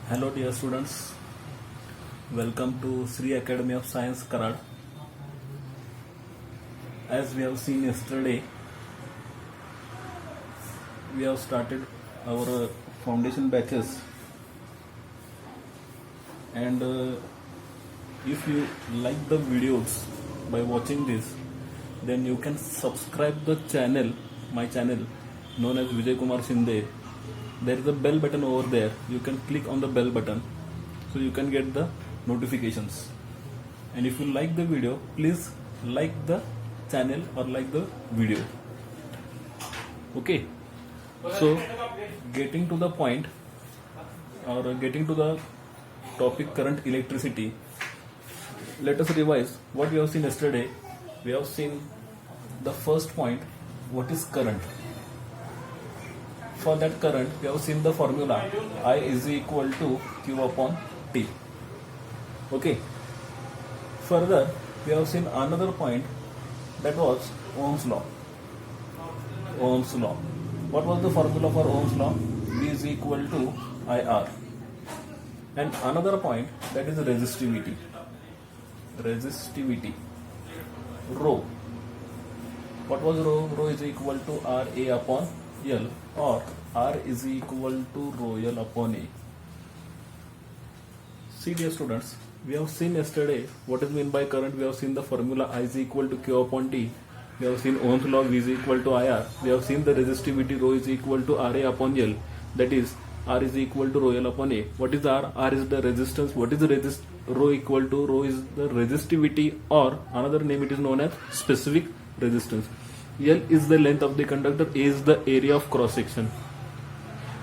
Hello dear students, welcome to Sri Academy of Science Karad. As we have seen yesterday, we have started our foundation batches, and if you like the videos by watching this, then you can subscribe the channel, my channel known as Vijay Kumar Shinde. There is a bell button over there. You can click on the bell button so you can get the notifications. And if you like the video, please like the channel or like the video. Okay, so getting to the point, or getting to the topic current electricity, let us revise what we have seen yesterday. We have seen the first point, what is current. For that current, we have seen the formula I is equal to Q upon T. Okay. Further, we have seen another point, that was Ohm's law. Ohm's law. What was the formula for Ohm's law? V is equal to IR. And another point, that is resistivity. Resistivity. Rho. What was rho? Rho is equal to RA upon L, or R is equal to rho L upon A. See dear students, we have seen yesterday what is meant by current. We have seen the formula I is equal to Q upon T. We have seen Ohm's law, V is equal to IR. We have seen the resistivity, rho is equal to RA upon L. That is, R is equal to rho L upon A. What is R? R is the resistance. What is the rho equal to? Rho is the resistivity, or another name it is known as specific resistance. L is the length of the conductor, A is the area of cross section.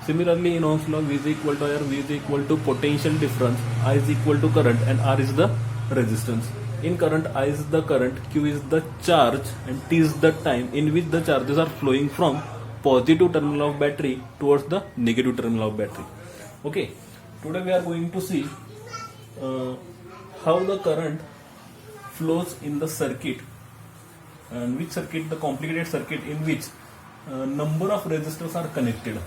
Similarly, in Ohm's law, V is equal to IR, V is equal to potential difference, I is equal to current, and R is the resistance. In current, I is the current, Q is the charge, and T is the time in which the charges are flowing from positive terminal of battery towards the negative terminal of battery. Okay, today we are going to see how the current flows in the circuit, and which circuit, the complicated circuit in which number of resistors are connected.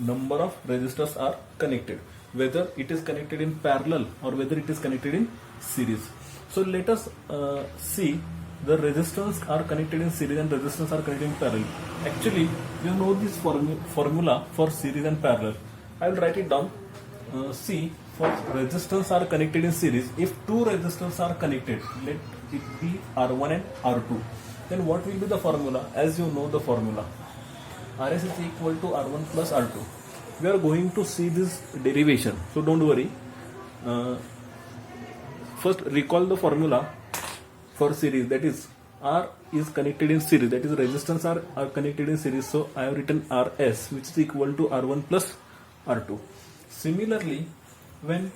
Number of resistors are connected, whether it is connected in parallel or whether it is connected in series. So let us see the resistors are connected in series and resistors are connected in parallel. Actually, you know this formula for series and parallel. I will write it down. See, for resistors are connected in series, if two resistors are connected, let it be R1 and R2, then what will be the formula? As you know the formula, RS is equal to R1 plus R2. We are going to see this derivation, so don't worry. First recall the formula for series, that is R is connected in series, that is resistance are connected in series, so I have written RS, which is equal to R1 plus R2. Similarly, when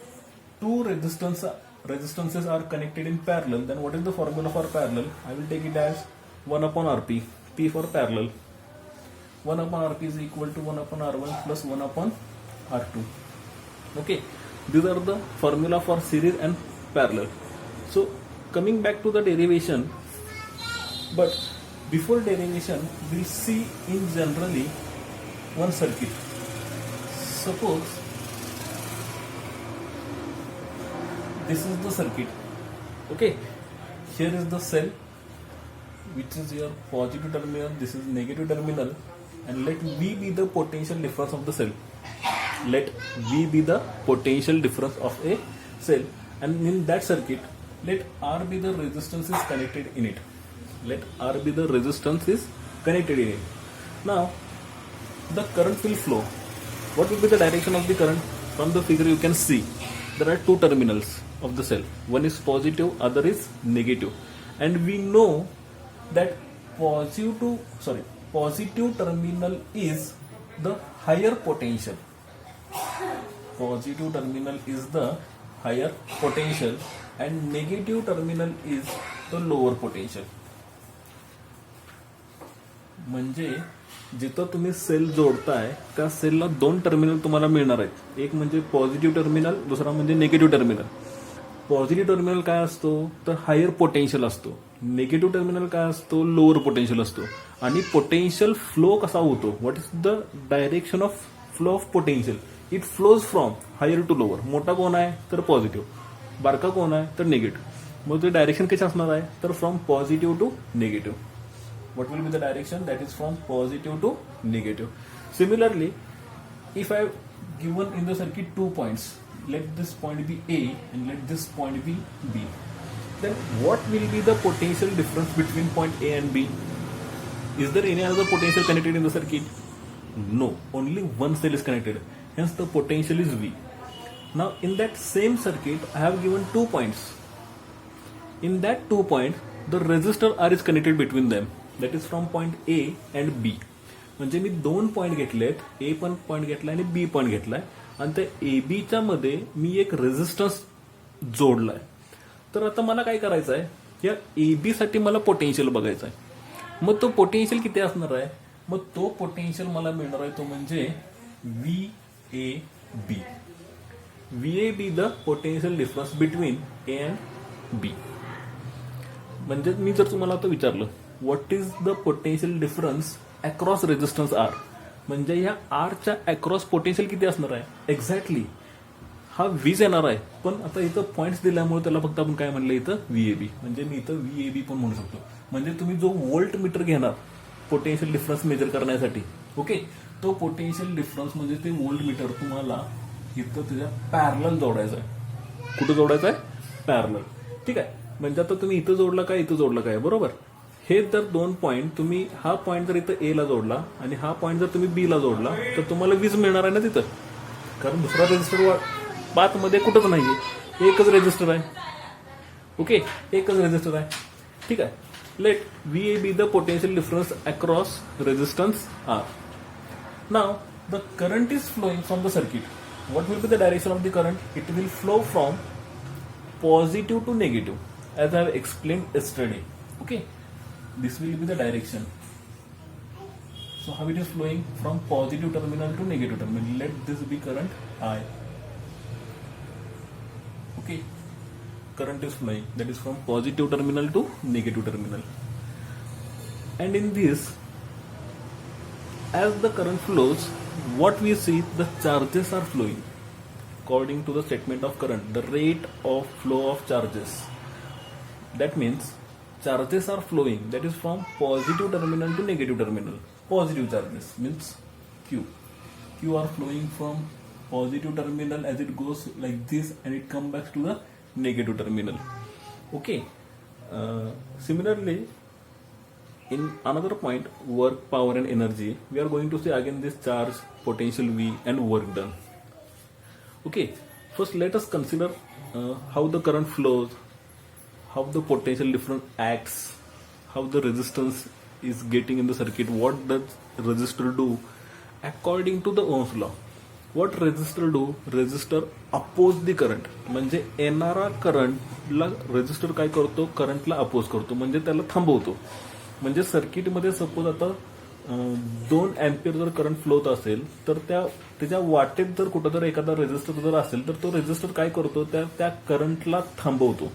two resistances are connected in parallel, then what is the formula for parallel? I will take it as 1 upon Rp, P for parallel. 1 upon Rp is equal to 1 upon R1 plus 1 upon R2. Okay, these are the formula for series and parallel. So coming back to the derivation, but before derivation, we'll see in generally one circuit. Suppose this is the circuit. Okay, here is the cell, which is your positive terminal, this is negative terminal, and let V be the potential difference of the cell. Let V be the potential difference of a cell, and in that circuit, let R be the resistance is connected in it. Let R be the resistance is connected in it. Now, the current will flow. What will be the direction of the current? From the figure you can see there are two terminals of the cell. One is positive, other is negative, and we know that positive terminal is the higher potential. Positive terminal is the higher potential and negative terminal is the lower potential. म्हणजे जिथं तुम्ही sale जोडताय त्या सेलला दोन terminal तुम्हाला मिळणार आहेत, एक म्हणजे पॉझिटिव्ह टर्मिनल, दुसरा म्हणजे निगेटिव्ह टर्मिनल. पॉझिटिव्ह टर्मिनल काय असतो तर हायर पोटेन्शियल असतो, निगेटिव्ह टर्मिनल काय असतो लोअर पोटेन्शियल असतो. आणि पोटेन्शियल फ्लो कसा होतो, what is the direction of flow of potential, it flows from higher to lower. मोठा कोण आहे तर पॉझिटिव्ह, बारका कोण आहे तर निगेटिव्ह. मग ते डायरेक्शन कशी असणार आहे तर from positive to negative. What will be the direction that is from positive to negative. Similarly if I given in the circuit 2 points, let this point be A and let this point be B, then what will be the potential difference between point A and B? Is there any other potential connected in the circuit? No, only one cell is connected, hence the potential is V. Now in that same circuit I have given 2 points. In that 2 points the resistor R is connected between them, that is from point A and B. म्हणजे मी 2 point घेतलेत, ए पण point घेतलाय आणि बी point घेतलाय, आणि त्या ए बीच्या मध्ये मी एक रेझिस्टन्स जोडलाय. तर आता मला काय करायचं आहे, या ए बी साठी मला पोटेन्शियल बघायचा आहे. मग तो पोटेन्शियल किती असणार आहे, मग तो पोटेन्शियल मला मिळणार आहे तो म्हणजे V A B. V A B the potential difference between A and B. म्हणजे मी जर तुम्हाला आता विचारलं what is the potential difference across resistance R, म्हणजे ह्या आरच्या अक्रॉस पोटेन्शियल किती असणार आहे, एक्झॅक्टली हा वीज येणार आहे. पण आता इथं पॉईंट्स दिल्यामुळे त्याला फक्त आपण काय म्हणलं इथं व्हीएबी, म्हणजे मी इथं व्हीएबी पण म्हणू शकतो. म्हणजे तुम्ही जो व्होल्ट मीटर घेणार पोटेन्शियल डिफरन्स मेजर करण्यासाठी, ओके, तो पोटेन्शियल डिफरन्स म्हणजे ते व्होल्ट मीटर तुम्हाला इथं त्याच्या पॅरलल जोडायचं आहे. कुठं जोडायचं आहे, पॅरलल. ठीक आहे, म्हणजे आता तुम्ही इथं जोडला काय, इथं जोडला काय, बरोबर. हे जर 2 पॉईंट तुम्ही हा पॉईंट जर इथं ए ला जोडला आणि हा पॉईंट जर तुम्ही बी ला जोडला तर तुम्हाला वीज मिळणार आहे ना तिथं, कारण दुसरा रेजिस्टर पाथ मध्ये कुठंच नाहीये, एकच रेजिस्टर आहे. ओके, एकच रेजिस्टर आहे. ठीक आहे. Let V A B the potential difference across resistance R. Now the current is flowing from the circuit. What will be the direction of the current, it will flow from positive to negative as I have explained yesterday. Okay, this will be the direction. So how it is flowing from positive terminal to negative terminal. Let this be current I. Okay, current is flowing, that is from positive terminal to negative terminal. And in this, as the current flows, what we see, the charges are flowing according to the statement of current, the rate of flow of charges. That means charges are flowing, that is from positive terminal to negative terminal. Positive charges means Q. Q are flowing from positive terminal as it goes like this and it comes back to the negative terminal. Okay. Similarly, in another point, work, power and energy, we are going to see again this charge, potential V and work done. Okay. First let us consider how the current flows, how the potential difference acts, how the resistance is getting in the circuit, what does resistor do according to the Ohm's law. What resistor do, resistor oppose the current, म्हणजे येणारा करंटला resistor काय करतो, करंटला oppose करतो, म्हणजे त्याला थांबवतो. म्हणजे सर्किटमध्ये सपोज आता 2 अँपियर जर करंट फ्लो होत असेल तर त्याच्या वाटेत जर कुठं जर एखादा रेजिस्टर जर असेल तर तो रेजिस्टर काय करतो, त्या करंटला थांबवतो.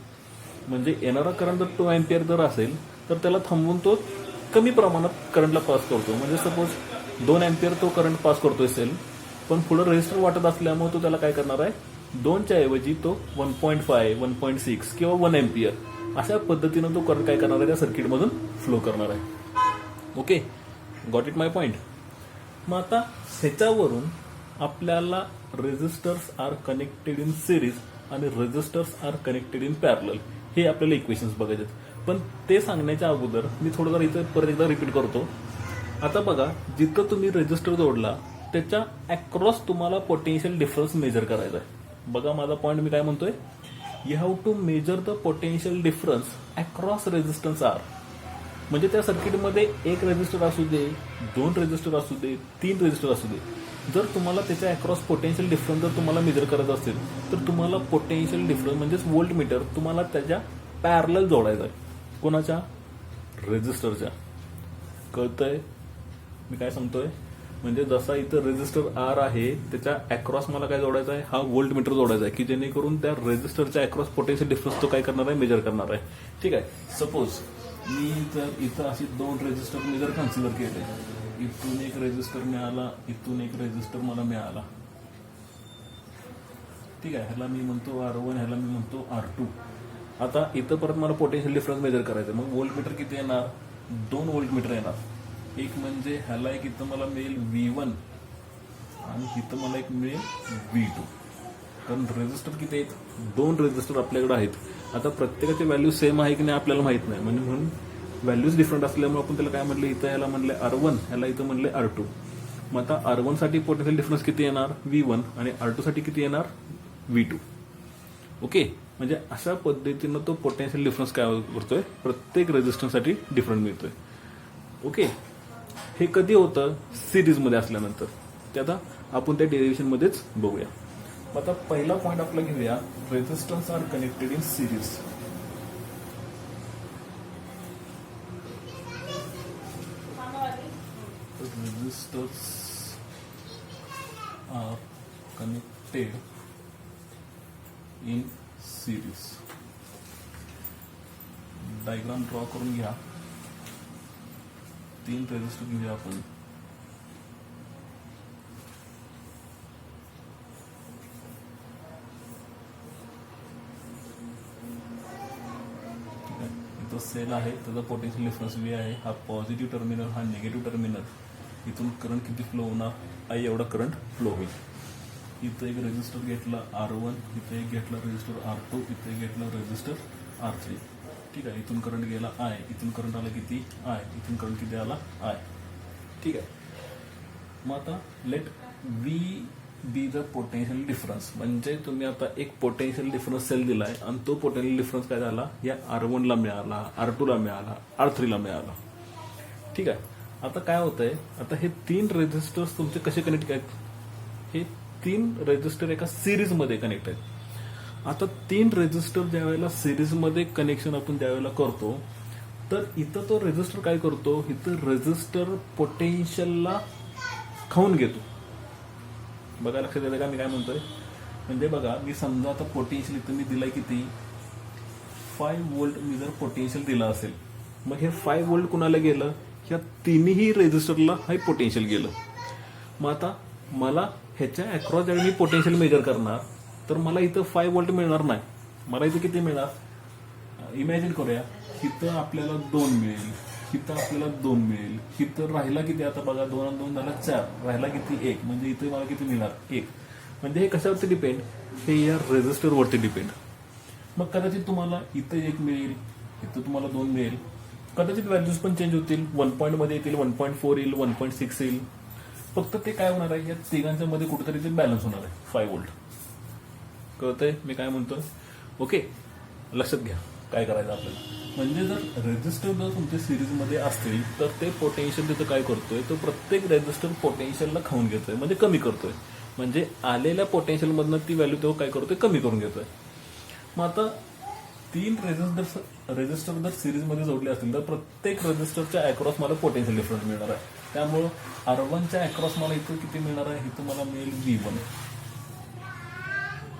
म्हणजे येणारा करंट जर 2 अँपियर जर असेल तर त्याला थांबवून तो कमी प्रमाणात करंटला पास करतो. म्हणजे सपोज 2 अँपियर तो करंट पास करतो असेल, पण पुढे रेजिस्टर वाटत असल्यामुळे तो त्याला काय करणार आहे, 2च्या ऐवजी तो 1.5, 1.6 किंवा 1 अँपियर अशा पद्धतीनं तो करंट काय करणार आहे, त्या सर्किटमधून फ्लो करणार आहे. Okay, got it my point. मग आता ह्याच्यावरून आपल्याला resistors are connected in series आणि resistors are connected in parallel हे आपल्याला इक्वेशन्स बघायचे. पण ते सांगण्याच्या अगोदर मी थोडं जर इथे परत एकदा रिपीट करतो. आता बघा, जितकं तुम्ही रेजिस्टर जोडला त्याच्या अक्रॉस तुम्हाला पोटेन्शियल डिफरन्स मेजर करायचा आहे. बघा माझा पॉईंट मी काय म्हणतोय, you have to measure the potential difference across resistance R. म्हणजे त्या सर्किटमध्ये 1 रेजिस्टर असू दे, 2 रेजिस्टर असू दे, 3 रेजिस्टर असू दे, जर तुम्हाला त्याच्या अक्रॉस पोटेन्शियल डिफरन्स जर तुम्हाला मेजर करायचं असेल तर तुम्हाला पोटेन्शियल डिफरन्स म्हणजेच व्होल्ट मीटर तुम्हाला त्याच्या पॅरलल जोडायचा आहे. कोणाच्या, रेजिस्टरच्या. कळतंय मी काय सांगतोय, म्हणजे जसा इथं रेजिस्टर आर आहे त्याच्या अक्रॉस मला काय जोडायचा आहे, हा व्होल्ट मीटर जोडायचा आहे, की जेणेकरून त्या रेजिस्टरच्या अक्रॉस पोटेन्शियल डिफरन्स तो काय करणार आहे, मेजर करणार आहे. ठीक आहे. सपोज मी जर इथं अशी 2 रेजिस्टर मी जर कन्सिडर केले, इथून एक रेजिस्टर मिळाला, इथून एक रेजिस्टर मला मिळाला. ठीक आहे, ह्याला मी म्हणतो R1, ह्याला मी म्हणतो R2. आता इथं परत मला पोटेन्शियल डिफरन्स मेजर करायचं. मग व्होल्टमीटर किती येणार? 2 व्होल्टमीटर येणार. एक म्हणजे ह्याला एक इथं मला मिळेल V1 आणि इथं मला एक मिळेल V2. कारण रेझिस्टर किती आहेत? 2 रेझिस्टर आपल्याकडे आहेत. आता प्रत्येकाची व्हॅल्यू सेम आहे की नाही आपल्याला माहित नाही, म्हणजे म्हणून व्हॅल्यूज डिफरंट असल्यामुळे आपण त्याला काय म्हटलं, इथं याला म्हणले R1, ह्याला इथं म्हणले R2. मग आता R1 साठी पोटेन्शियल डिफरन्स किती येणार? V1 आणि R2 साठी किती येणार? V2. ओके, म्हणजे अशा पद्धतीनं तो पोटेन्शियल डिफरन्स काय करतोय, प्रत्येक रेझिस्टन्ससाठी डिफरंट मिळतोय. ओके, हे कधी होतं? सिरीजमध्ये असल्यानंतर. ते आता आपण त्या डेरिव्हेशनमध्येच बघूया. आता पहिला पॉईंट आपला घेऊया, resistance R connected in series. Resistors are connected in series. Diagram draw करून घ्या. 3 रेझिस्टर घेऊया आपण. इथं सेल आहे, त्याचा पोटेन्शियल डिफरन्स V आहे. हा पॉझिटिव्ह टर्मिनल, हा निगेटिव्ह टर्मिनल. इथून करंट किती फ्लो होणार? I एवढा करंट फ्लो होईल. इथं एक रेझिस्टर घेतला R1, इथं एक घेतला रेझिस्टर R2, इथं एक घेतला रेझिस्टर R3. ठीक आहे, इथून करंट गेला I, इथून करंट आला किती? I, इथून करंट किती आला? I. ठीक आहे, मग आता let V be the potential difference. म्हणजे तुम्ही आता एक पोटेन्शियल डिफरन्स सेल दिलाय आणि तो पोटेन्शियल डिफरन्स काय झाला? या R1 ला मिळाला, R2 ला मिळाला, R3 ला मिळाला. ठीक आहे, आता काय होतंय, आता हे 3 रेझिस्टर्स तुमचे कसे कनेक्ट आहेत? हे 3 रेझिस्टर एका सिरीज मध्ये कनेक्ट आहेत. आता 3 रेझिस्टर ज्या वेळेला सिरीज मध्ये कनेक्शन आपण ज्या वेळेला करतो, तर इथं तो रेझिस्टर काय करतो, इथं रेझिस्टर पोटेन्शियलला खाऊन घेतो. बघा, लक्षात येतं का मी काय म्हणतोय? म्हणजे बघा, मी समजा आता पोटेन्शियल इथं मी दिलाय किती? 5 व्होल्ट मी जर पोटेन्शियल दिला असेल, मग हे 5 व्होल्ट कुणाला गेलं? ह्या तिन्ही रेझिस्टरला हे पोटेन्शियल गेलं. मग आता मला ह्याच्या अक्रॉस ज्यावेळी मी पोटेन्शियल मेजर करणार, तर मला इथं 5 व्होल्ट मिळणार नाही. मला इथं किती मिळणार? इमॅजिन करूया, इथं आपल्याला 2 मिळेल, इथं आपल्याला 2 मिळेल, इथं राहिला किती? आता बघा, 2 आणि 2 झाला 4, राहिला किती? 1. म्हणजे इथे मला किती मिळणार? 1. म्हणजे हे कशावरती डिपेंड? हे या रेझिस्टरवरती डिपेंड. मग कदाचित तुम्हाला इथं 1 मिळेल, इथं तुम्हाला 2 मिळेल. कदाचित व्हॅल्यूज पण चेंज होतील, 1 पॉईंट मध्ये येतील, 1.4 येईल, 1.6 येईल. फक्त ते काय होणार आहे, या तिघांच्या मध्ये कुठेतरी ते बॅलन्स होणार आहे. 5 व्होल्ट. कळतंय मी काय म्हणतोय? ओके, लक्षात घ्या काय करायचं आपल्याला. म्हणजे जर रेझिस्टर जर तुमच्या सिरीजमध्ये असतील, तर ते पोटेन्शियल तिथं काय करतोय, तो प्रत्येक रेझिस्टर पोटेन्शियलला खाऊन घेतोय, म्हणजे कमी करतोय. म्हणजे आलेल्या पोटेन्शियल मधनं ती व्हॅल्यू तो काय करतोय, कमी करून घेतोय. मग आता 3 रेझिस्टर जर सिरीजमध्ये जोडले असतील, तर प्रत्येक रेझिस्टरच्या अक्रॉस मला पोटेन्शियल डिफरन्स मिळणार आहे. त्यामुळं R1च्या अक्रॉस मला इथं किती मिळणार आहे? इथं मला मिळेल V1.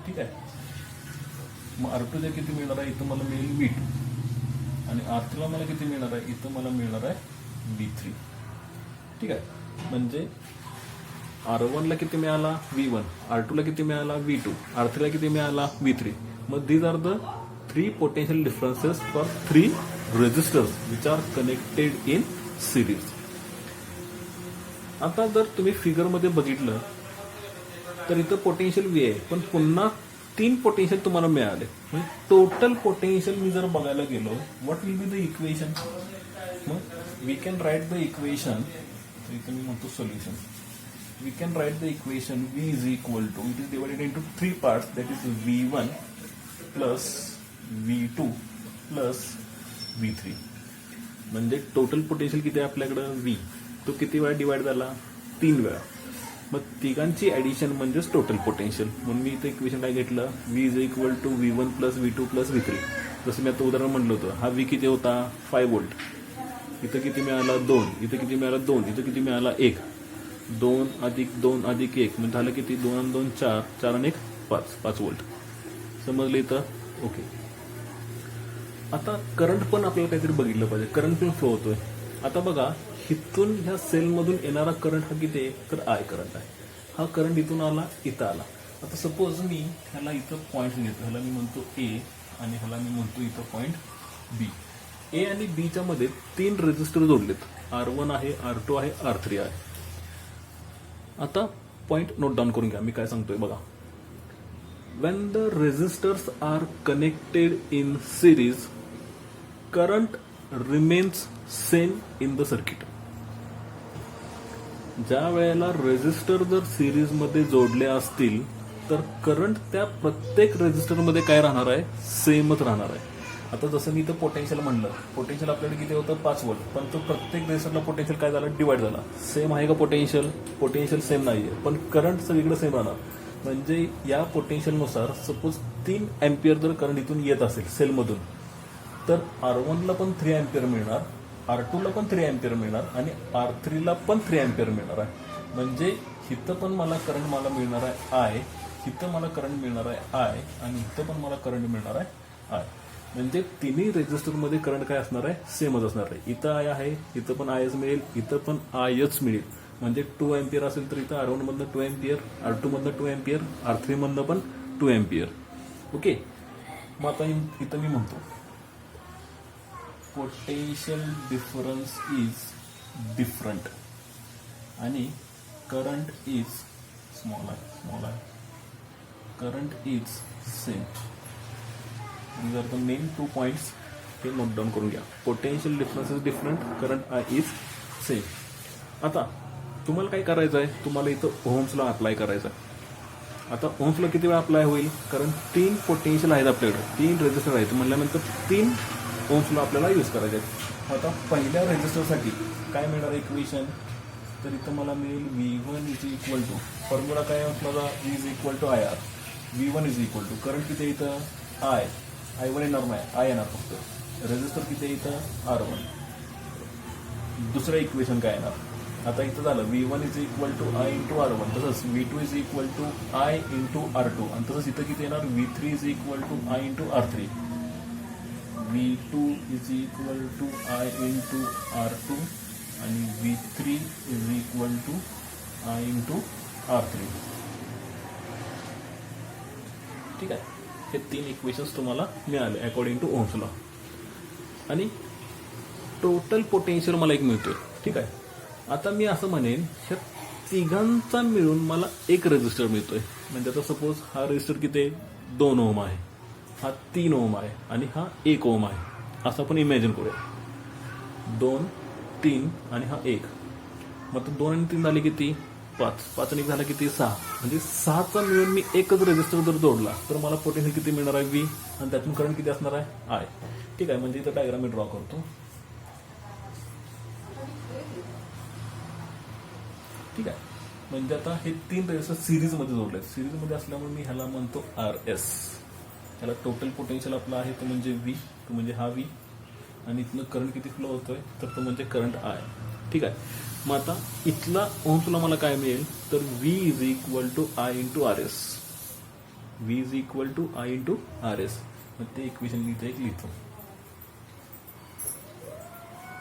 ठीक आहे, मग R2च्या किती मिळणार आहे? इथं मला मिळेल V2. आणि R3 ला मला किती मिळणार आहे? इथं मला मिळणार आहे V3. ठीक आहे, म्हणजे R1 ला किती मिळाला? V1. R2 ला किती मिळाला? V2. R3 ला किती मिळाला? V3. मग these are the 3 potential differences for 3 resistors which are connected in series. आता जर तुम्ही फिगर मध्ये बघितलं, तर इथं पोटेन्शियल V आहे, पण पुन्हा 3 पोटेन्शियल तुम्हाला मिळाले. म्हणजे टोटल पोटेन्शियल मी जर बघायला गेलो, what will be the equation? मग we can write the equation. इथं मी म्हणतो solution. We can write the equation V is equal to, it is divided into 3 parts, that is V1 plus V2 plus V3. म्हणजे total potential किती आहे आपल्याकडं? V. तो किती वेळा डिवाइड झाला? 3 वेळा. मग तिघांची ऍडिशन म्हणजेच टोटल पोटेन्शियल. म्हणून मी इथं इक्वेशन काय घेतलं? V is equal to V1 plus V2 plus V3. जसं मी आता उदाहरण म्हटलं होतं, हा V किती होता? 5 व्होल्ट. इथं किती मिळाला? 2. इथं किती मिळाला? 2. इथं किती मिळाला? 1. 2 अधिक 2 अधिक 1 म्हणजे झालं किती? 2 आणि 2 4, 4 आणि 1 5, 5 व्होल्ट. समजलं इथं? ओके. आता करंट पण आपल्याला काहीतरी बघितलं पाहिजे. करंट पण फ्लो होतोय. आता बघा, इथून ह्या सेलमधून येणारा करंट हा किती आहे? तर I करंट आहे. हा करंट इथून आला, इथं आला. आता सपोज मी ह्याला इथं पॉईंट घेतो, ह्याला मी म्हणतो ए आणि ह्याला मी म्हणतो इथं पॉईंट बी. ए आणि बीच्या मध्ये 3 रेजिस्टर जोडलेत, R1 आहे, R2 आहे, R3 आहे. आता पॉईंट नोट डाऊन करून घ्या, मी काय सांगतोय बघा. When the resistors are connected in series, current remains same in the circuit. ज्या वेळेला रेजिस्टर जर सिरीज मध्ये जोडले असतील तर करंट त्या प्रत्येक रेजिस्टर मध्ये काय राहणार आहे, सेमच राहणार आहे. आता जसं मी इथं पोटेन्शियल म्हणलं, पोटेन्शियल आपल्याकडे किती होतं 5 व्होल्ट, पण तो प्रत्येक रेजिस्टरला पोटेन्शियल काय झालं, डिवाइड झाला. सेम आहे का पोटेन्शियल, पोटेन्शियल सेम नाहीये, पण करंट सगळीकडे सेम राहणार. म्हणजे या पोटेन्शियलनुसार सपोज 3 अँपियर जर करंट इथून येत असेल सेलमधून, तर R1 ला पण 3 अँपियर मिळणार, R2 ला पण 3 अँपियर मिळणार आणि R3 ला पण 3 अँपियर मिळणार आहे. म्हणजे इथं पण मला करंट मिळणार आहे आय, इथं मला करंट मिळणार आहे आय आणि इथं पण मला करंट मिळणार आहे आय. म्हणजे तिन्ही रेजिस्टरमध्ये करंट काय असणार आहे, सेमच असणार आहे. इथं आय आहे, इथं पण आयच मिळेल, इथं पण आयच मिळेल. म्हणजे 2 अँपियर असेल तर इथं R1 मधनं 2 अँपियर, R2 मधनं 2 अँपियर, R3 मधनं पण 2 अँपियर. ओके. मग आता इथं मी म्हणतो पोटेन्शियल डिफरन्स इज डिफरंट आणि करंट इज स्मॉल आहे, current is same. These are the main 2 points. हे नोट डाऊन करून घ्या. Potential difference is different, current I is same. आता तुम्हाला काय करायचं आहे, तुम्हाला इथं ओहम्सला अप्लाय करायचं आहे. आता ओहम्सला किती वेळा अप्लाय होईल, कारण 3 पोटेन्शियल आहेत आपल्याकडे, 3 रेजिस्टर आहेत म्हणल्यानंतर 3 ओहम्सला आपल्याला यूज करायचे आहेत. आता पहिल्या रेजिस्टरसाठी काय मिळणार इक्वेशन, तर इथं मला मिळेल V1 is equal to, formula काय आहे आपल्याला, V is equal to IR. V1 is equal to current किती इथं I1 येणार नाही, आय येणार फक्त. रेजिस्टर किती इथं R1. दुसरं इक्वेशन काय येणार, आता इथं झालं V1 is equal to I into R1, तसंच V2 is equal to I into R2 आणि तसंच इथं किती येणार, V3 is equal to I into R3. V2 is equal to I into R2 आणि V3 is equal to I into R3. ठीक आहे. हे 3 इक्वेशन्स तुम्हाला मिळाले अकॉर्डिंग टू ओहम्स लॉ. आणि टोटल पोटेन्शियल मला एक मिळतोय. ठीक आहे. आता मी असं म्हणेन ह्या तिघांचा मिळून मला एक रेजिस्टर मिळतोय. म्हणजे आता सपोज हा रेजिस्टर किती 2 ओम आहे, हा 3 ओम आहे आणि हा 1 ओम आहे, असं आपण इमॅजिन करूया. 2, 3 आणि हा 1. मग 2 आणि 3 झाले किती 5, 5 आणि 1 झाला किती 6. म्हणजे 6चा मिळून मी एकच रेजिस्टर जर जोडला तर मला पोटेन्शियल किती मिळणार आहे V आणि त्यातून करंट किती असणार आहे आय. ठीक आहे. म्हणजे इथं डायग्राम मी ड्रॉ करतो. ठीक आहे. म्हणजे आता हे 3 रेजिस्टर सिरीजमध्ये जोडले, सिरीजमध्ये असल्यामुळे मी ह्याला म्हणतो RS. ह्याला टोटल पोटेन्शियल आपला आहे तो म्हणजे V, तो म्हणजे हा V आणि इथनं करंट किती फ्लो होतोय तर तो म्हणजे करंट आय. ठीक आहे. मग आता इथला ओहम्सला मला काय मिळेल तर V is equal to I into RS. V is equal to I into RS. मग ते इक्वेशन मी इथे एक लिहितो.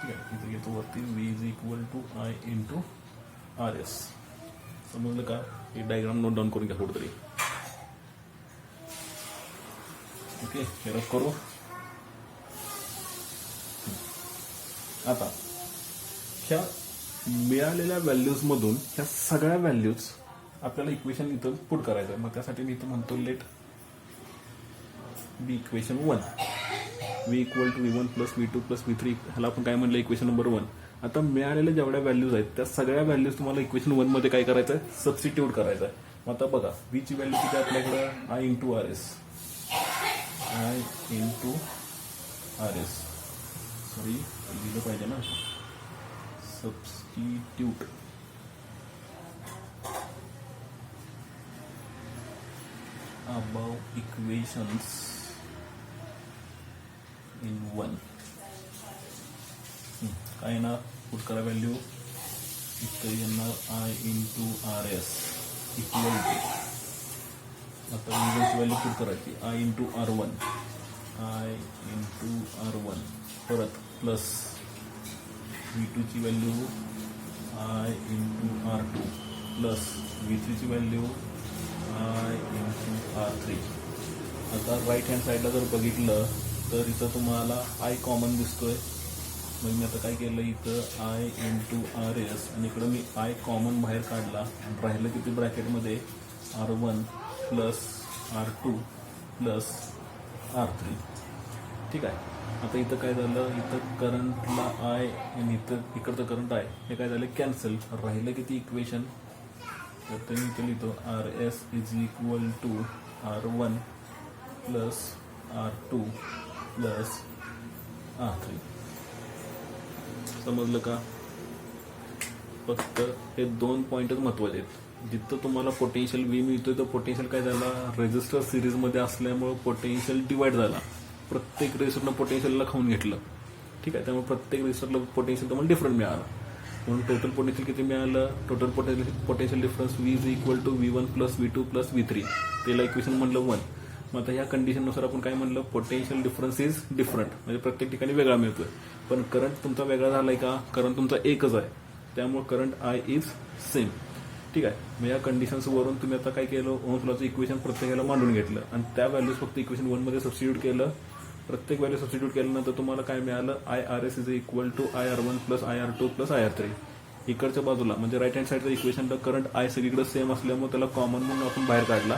ठीक आहे. इथे घेतो वरती V is equal to I into RS. समजलं का? हे डायग्राम नोट डाऊन करून घ्या कुठेतरी. ओके. हे रफ करू. आता ह्या मिळालेल्या व्हॅल्यूज मधून ह्या सगळ्या व्हॅल्यूज आपल्याला इक्वेशन इथं पुट करायचं आहे. मग त्यासाठी मी इथं म्हणतो let be equation 1. V equal to V1 plus V2 plus V3. ह्याला आपण काय म्हणलं इक्वेशन नंबर 1. आता मिळालेल्या जेवढ्या व्हॅल्यूज आहेत त्या सगळ्या व्हॅल्यूज तुम्हाला इक्वेशन 1 मध्ये काय करायचं आहे, सबस्टिट्यूट करायचं आहे. मग आता बघा V ची व्हॅल्यू किती आपल्याकडं I into RS, I into RS. Sorry लिहिलं पाहिजे ना, substitute above equations in 1. काय येणार, पुट करा व्हॅल्यू. इथे येणार I into RS equal to, आता V1ची व्हॅल्यू पुट करायची I into R1, I into R1 परत प्लस V2 ची value I into R2 plus V3 ची व्हॅल्यू I R3. आता राईट हँड साईडला जर बघितलं तर इथं तुम्हाला आय कॉमन दिसतोय. मग मी आता काय केलं, इथं आय इंटू आर एस आणि इकडं मी आय कॉमन बाहेर काढला आणि राहिलं किती ब्रॅकेटमध्ये R1 plus R2 plus R3. ठीक आहे. आता इथं काय झालं, इथं करंटला आय आणि इकडचं करंट आहे हे काय झालं कॅन्सल. राहिलं किती इक्वेशन, तर मी इथं लिहितो R S is equal to R1 plus R2 plus R3. समजलं का? फक्त हे 2 पॉईंटच महत्त्वाचे आहेत. जिथं तुम्हाला पोटेन्शियल व्ही मिळतोय तर पोटेन्शियल काय झाला, रेजिस्टर सिरीजमध्ये असल्यामुळं पोटेन्शियल डिवाइड झाला. प्रत्येक रेजिस्टरनं पोटेन्शियलला खाऊन घेतलं. ठीक आहे. त्यामुळे प्रत्येक रेजिस्टरला पोटेन्शियल तुम्हाला डिफरंट मिळालं. म्हणून टोटल पोटेन्शियल किती मिळालं, total potential difference V is equal to V1 plus V2 plus V3. त्याला इक्वेशन म्हणलं 1. मग आता ह्या कंडिशननुसार आपण काय म्हणलं, पोटेन्शियल डिफरन्स इज डिफरंट, म्हणजे प्रत्येक ठिकाणी वेगळा मिळतोय. पण करंट तुमचा वेगळा झालाय का, करंट तुमचा एकच आहे. त्यामुळे करंट आय इज सेम. ठीक आहे. मग या कंडिशन्सवरून तुम्ही आता काय केलं, ओहम्स लॉचं इक्वेशन प्रत्येकाला मांडून घेतलं आणि त्या व्हॅल्यूज फक्त इक्वेशन 1 मध्ये सबस्टिट्यूट केलं. प्रत्येक व्हॅल्यू सबस्टिट्यूट केल्यानंतर तुम्हाला काय मिळालं, I R S is equal to IR1 plus IR2 plus IR3. इकडच्या बाजूला म्हणजे राईट हँड साईडच्या इक्वेशनला करंट आय सगळीकडे सेम असल्यामुळे त्याला कॉमन म्हणून आपण बाहेर काढला.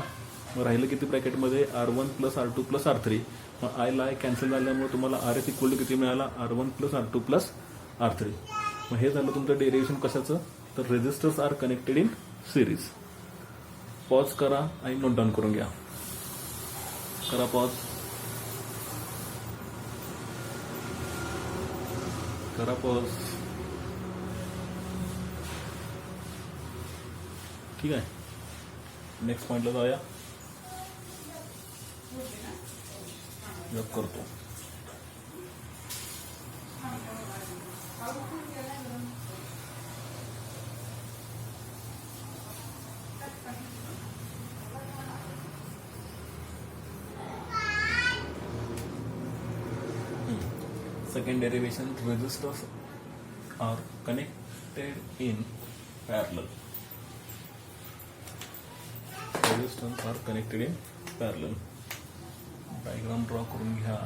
मग राहिलं किती ब्रॅकेटमध्ये R1 plus R2 plus R3. मग आयला आय कॅन्सल झाल्यामुळे तुम्हाला आर एस इक्वल टू किती मिळाला, R1 plus R2 plus R3. मग हे झालं तुमचं डेरिव्हेशन कशाचं, तर resistors are connected in series. Pause करा आणि नोट डाऊन करून घ्या. करा पॉज, करा पॉज. ठीक आहे. नेक्स्ट पॉइंटला जाऊया. जॉब करतो. Second derivation, resistors are connected in parallel. Resistors are connected in parallel. Diagram draw करून घ्या.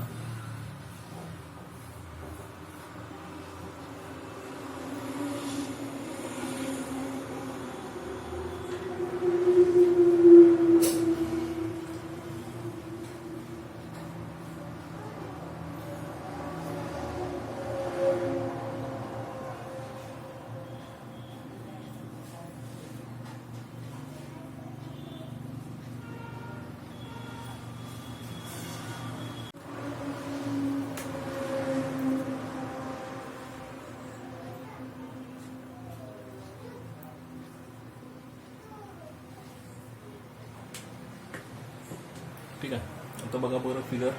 ठीक आहे. आता बघा बरं फिगर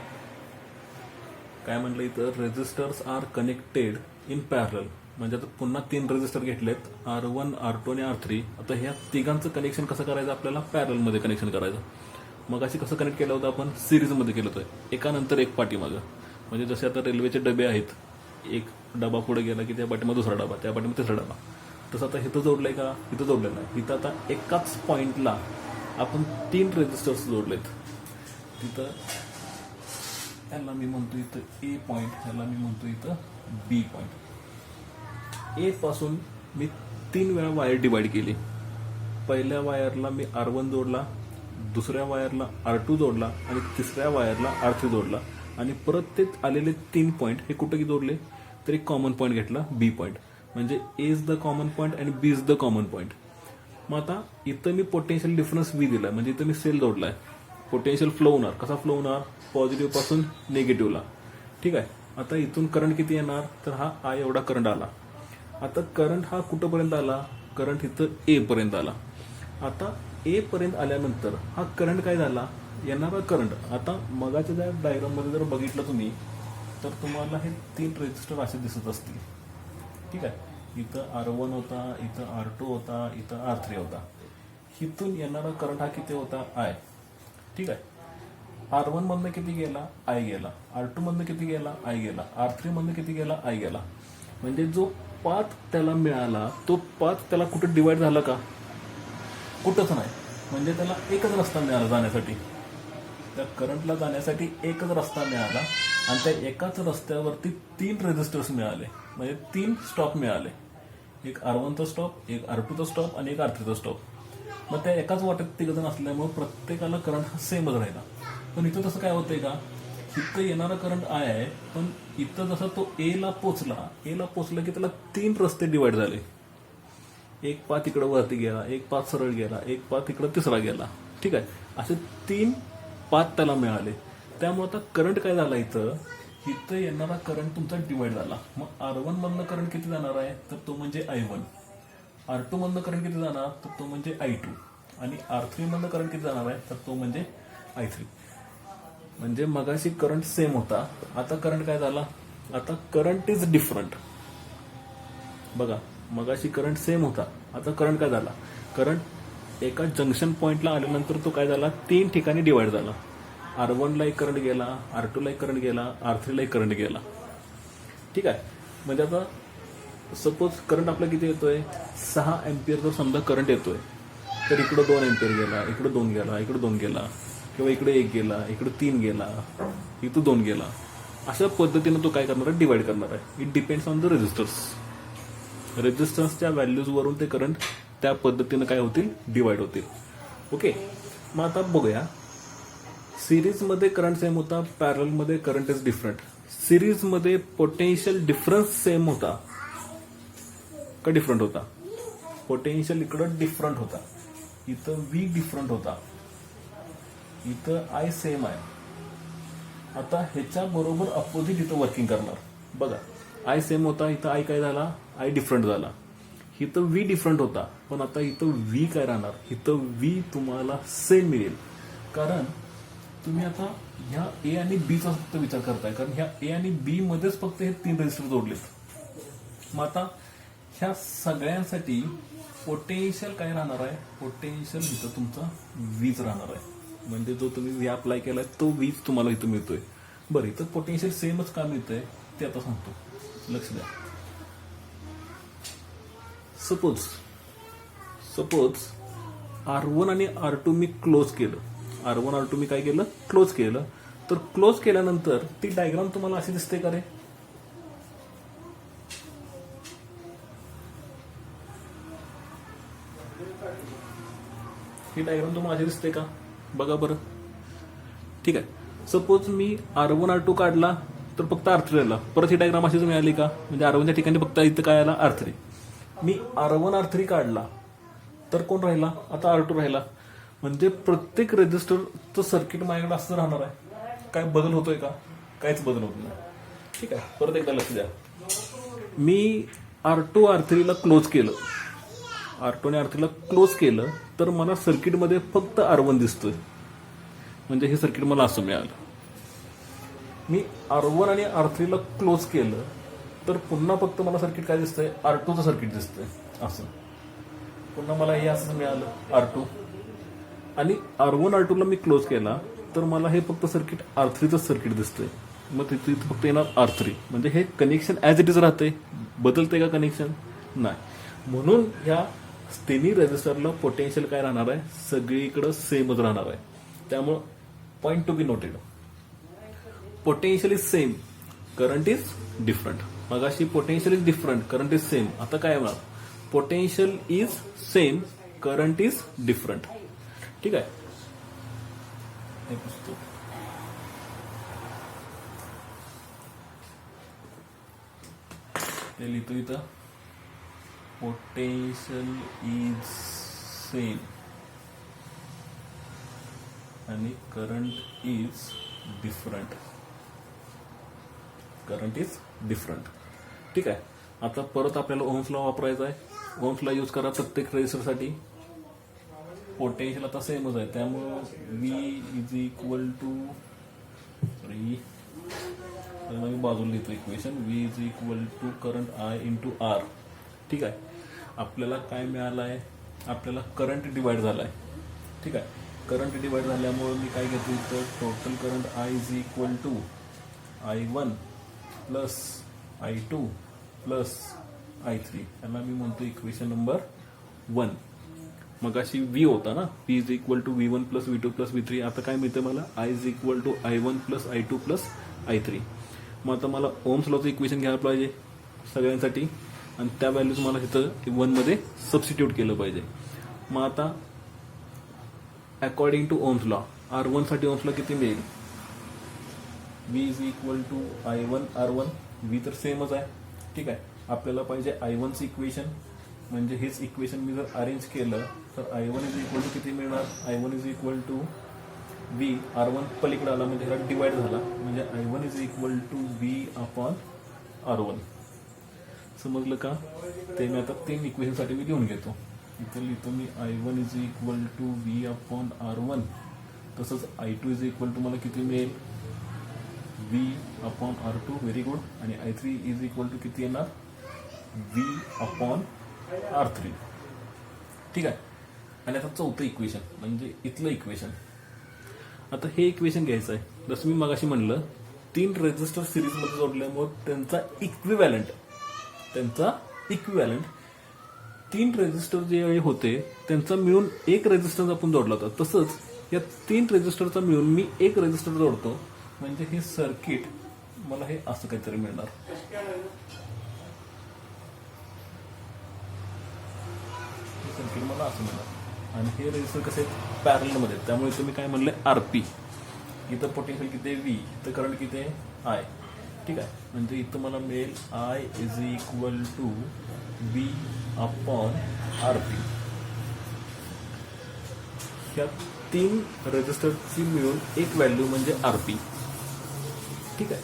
काय म्हणलं इथं, resistors are connected in parallel. म्हणजे आता पुन्हा 3 रेजिस्टर घेतलेत, R1 R2 आणि R3. आता ह्या तिघांचं कनेक्शन कसं करायचं, आपल्याला पॅरलमध्ये कनेक्शन करायचं. मग अशी कसं कनेक्ट केलं होतं आपण, सिरीजमध्ये केलं होतं, एकानंतर एक पाठीमागं. म्हणजे जसे आता रेल्वेचे डबे आहेत, एक डबा पुढे गेला की त्या पाठीमध्ये दुसरा डबा, त्या पाठीमध्ये तिसरा डबा. तसं आता इथं जोडलंय का, इथं जोडलेलं आहे. इथं आता एकाच पॉइंटला आपण 3 रेजिस्टर्स जोडलेत. तिथं ह्याला मी म्हणतो इथं ए पॉईंट, ह्याला मी म्हणतो इथं बी पॉईंट. ए पासून मी 3 वेळा वायर डिवाइड केली. पहिल्या वायरला मी R1 जोडला, दुसऱ्या वायरला R2 जोडला आणि तिसऱ्या वायरला R3 जोडला. आणि परत ते आलेले 3 पॉईंट हे कुठे जोडले, तर एक कॉमन पॉईंट घेतला बी पॉईंट. म्हणजे ए इज द कॉमन पॉईंट आणि बी इज द कॉमन पॉईंट. मग आता इथं मी पोटेन्शियल डिफरन्स व्ही दिला, म्हणजे इथं मी सेल जोडलाय. पोटेन्शियल फ्लो होणार, कसा फ्लो होणार, पॉझिटिव्ह पासून निगेटिव्हला. ठीक आहे. आता इथून करंट किती येणार, तर हा आय एवढा करंट आला. आता करंट हा कुठंपर्यंत आला, करंट इथं ए पर्यंत आला. आता ए पर्यंत आल्यानंतर हा करंट काय झाला, येणारा करंट. आता मगाच्या त्या डायग्राममध्ये जर बघितलं तुम्ही तर तुम्हाला हे 3 रेजिस्टर असे दिसत असतील. ठीक आहे. इथं R1 होता, इथं R2 होता, इथं R3 होता. इथून येणारा करंट हा किती होता, आय. ठीक आहे. R1 मधनं किती गेला, आय गेला. R2 मधनं किती गेला, आय गेला. R3 मधनं किती गेला, आय गेला. म्हणजे जो पाथ त्याला मिळाला तो पाथ त्याला कुठं डिवाइड झाला का, कुठंच नाही. म्हणजे त्याला एकच रस्ता मिळाला जाण्यासाठी, त्या करंटला जाण्यासाठी एकच रस्ता मिळाला आणि त्या एकाच रस्त्यावरती 3 रेजिस्टर्स मिळाले, म्हणजे 3 स्टॉप मिळाले, एक R1चा स्टॉप, एक R2चा स्टॉप आणि एक R3चा स्टॉप. मग त्या एकाच वाटेत 3 जण असल्यामुळे प्रत्येकाला करंट हा सेमच राहिला. पण इथं तसं काय होतंय का, इथं येणारा करंट आय आहे, पण इथं जसा तो एला पोचला की त्याला 3 रस्ते डिवाइड झाले. एक पाथ इकडं वरती गेला, एक पाथ सरळ गेला, एक पाथ इकडं तिसरा गेला. ठीक आहे, असे 3 पाथ त्याला मिळाले. त्यामुळे आता करंट काय झाला, इथं येणारा करंट तुमचा डिवाइड झाला. मग R1 मधनं करंट किती जाणार आहे, तर तो म्हणजे I1. R2 मधनं करंट किती जाणार, तर तो म्हणजे I2. आणि R3 मधनं करंट किती जाणार आहे, तर तो म्हणजे I3. म्हणजे मगाशी करंट सेम होता, आता करंट काय झाला, आता करंट इज डिफरंट. बघा, मगाशी करंट सेम होता, आता करंट काय झाला, करंट एका जंक्शन पॉइंटला आल्यानंतर तो काय झाला, 3 ठिकाणी डिवाइड झाला. R1ला एक करंट गेला, R2ला एक करंट गेला, R3ला एक करंट गेला. ठीक आहे, म्हणजे आता सपोज करंट आपला किती येतोय, 6 एम्पियर जर समजा करंट येतोय, तर इकडं 2 एम्पियर गेला, इकडं 2 गेला, इकडं 2 गेला, किंवा इकडे 1 गेला, इकडे 3 गेला, इथं 2 गेला. अशा पद्धतीनं तो काय करणार आहे, डिवाइड करणार आहे. इट डिपेंड्स ऑन द रेजिस्टन्सच्या व्हॅल्यूजवरून ते करंट त्या पद्धतीनं काय होतील, डिवाइड होतील. ओके, मग आता बघूया, सिरीजमध्ये करंट सेम होता, पॅरलमध्ये करंट इज डिफरंट. सिरीजमध्ये पोटेन्शियल डिफरन्स सेम होता का डिफरंट होता, पोटेन्शियल इकडं डिफरंट होता, इथं V डिफरंट होता, इथं I सेम आहे. आता ह्याच्या बरोबर अपोजिट इथं वर्किंग करणार. बघा, I सेम होता, इथं I काय झाला, I डिफरंट झाला. इथं V डिफरंट होता, पण आता इथं V काय राहणार, इथं V तुम्हाला सेम मिळेल. कारण तुम्ही आता ह्या A आणि B चा फक्त विचार करताय, कारण ह्या A आणि B मध्येच फक्त हे 3 रेजिस्टर जोडलेत. मग आता ह्या सगळ्यांसाठी पोटेन्शियल काय राहणार आहे, पोटेन्शियल इथं तुमचा वीज राहणार आहे. म्हणजे जो तुम्ही V अप्लाय केलाय तो वीज तुम्हाला इथं मिळतोय. बरं, इथं पोटेन्शियल सेमच का मिळतंय ते आता सांगतो, लक्ष द्या. सपोज R1 आणि R2 मी क्लोज केलं, R1 R2 मी काय केलं, क्लोज केलं. तर क्लोज केल्यानंतर ती डायग्राम तुम्हाला अशी दिसते का रे, ही डायग्राम तुम्हाला अशी दिसते का, बघा बरं. ठीक आहे, सपोज मी R1 R2 काढला तर फक्त R3 राहिला, परत ही डायग्राम अशीच मिळाली का, म्हणजे R1च्या ठिकाणी फक्त इथं काय आला, R3. मी R1 R3 काढला तर कोण राहिला, आता R2 राहिला. म्हणजे प्रत्येक रेजिस्टरचं सर्किट माझ्याकडे असं राहणार आहे. काय बदल होतोय का, काहीच बदल होत नाही. ठीक आहे, परत एकदा लक्ष द्या. मी R2 R3 ला क्लोज केलं, R2 आणि R3 ला क्लोज केलं, तर मला सर्किटमध्ये फक्त R1 दिसतोय, म्हणजे हे सर्किट मला असं मिळालं. मी R1 आणि R3 ला क्लोज केलं तर पुन्हा फक्त मला सर्किट काय दिसतंय, R2चं सर्किट दिसतंय असं. पुन्हा मला हे असं मिळालं R2. आणि R1 R2 ला मी क्लोज केला तर मला हे फक्त सर्किट R3चं सर्किट दिसतंय. मग तिथे फक्त येणार R3. म्हणजे हे कनेक्शन ॲज इट इज राहते, बदलते का कनेक्शन, नाही. म्हणून ह्या तिन्ही रेजिस्टरला पोटेन्शियल काय राहणार आहे, सगळीकडे सेमच राहणार आहे. त्यामुळं point to be noted, potential is same, current is different. मगाशी potential is different, current is same. आता काय होणार, potential is same, current is different. ठीक आहे, हे पुस्तक ते लिहितो इथं, पोटेन्शियल इज सेम आणि current is different, current is different. ठीक आहे, आता परत आपल्याला ओम्स लॉ वापरायचा आहे. ओम्स लॉ यूज करा प्रत्येक रेजिस्टरसाठी. पोटेन्शियल आता सेमच आहे, त्यामुळं V is equal to, sorry मी बाजूला लिहितो equation, V is equal to current I into R. ठीक आहे, आपल्याला काय मिळालं आहे, आपल्याला करंट डिवाइड झाला आहे. ठीक आहे, करंट डिवाइड झाल्यामुळे मी काय घेतो इथं, total current I is equal to I1 plus I2 plus I3. याला मी म्हणतो इक्वेशन नंबर 1. मग अशी व्ही होता ना, V is equal to V1 plus V2 plus V3. आता काय मिळतं मला, I is equal to I1 plus I2 plus I3. मग आता मला ओम्स लॉचं इक्वेशन घ्यायला पाहिजे सगळ्यांसाठी, आणि त्या व्हॅल्यूज मला इथं 1 मध्ये सबस्टिट्यूट केलं पाहिजे. मग आता according to Ohm's law R1 साठी ओम्स लॉ किती मिळेल, V is equal to I1 R1. V तर सेमच आहे. ठीक आहे, आपल्याला पाहिजे I1 चं इक्वेशन, म्हणजे हेच इक्वेशन मी जर अरेंज केलं तर I1 इज इक्वल टू किती मिळणार, I1 is equal to V, R1 पलीकडे आला म्हणजे ह्याला डिवाइड झाला, म्हणजे I1 is equal to V upon R1. समजलं का, ते मी आता 3 इक्वेशनसाठी मी लिहून घेतो. इथे लिहितो मी I1 is equal to V upon R1. तसंच I2 इज इक्वल टू मला किती मिळेल, V upon R2. Very good. आणि I3 इज इक्वल टू किती येणार, V अपॉन R3. ठीक आहे. आणि आता चौथं इक्वेशन म्हणजे इथलं इक्वेशन. आता हे इक्वेशन घ्यायचं आहे, जसं मी मगाशी म्हणलं 3 रेजिस्टर सिरीजमध्ये जोडल्यामुळे त्यांचा इक्विव्हॅलंट 3 रेजिस्टर जे होते त्यांचा मिळून एक रेजिस्टर आपण जोडला होता. तसंच या 3 रेजिस्टरचा मिळून मी एक रेजिस्टर जोडतो, म्हणजे हे सर्किट मला हे असं काहीतरी मिळणार. सर्किट मला असं मिळणार. आणि हे रेजिस्टर कसे आहेत, पॅरल मध्ये, त्यामुळे इथं मी काय म्हणलंय RP. इथं पोटेन्शियल किती आहे V, इथं करंट किती आहे I. ठीक आहे, म्हणजे इथं मला मिळेल I is equal to V upon RP. ह्या 3 रेजिस्टरची मिळून एक व्हॅल्यू म्हणजे RP. ठीक आहे,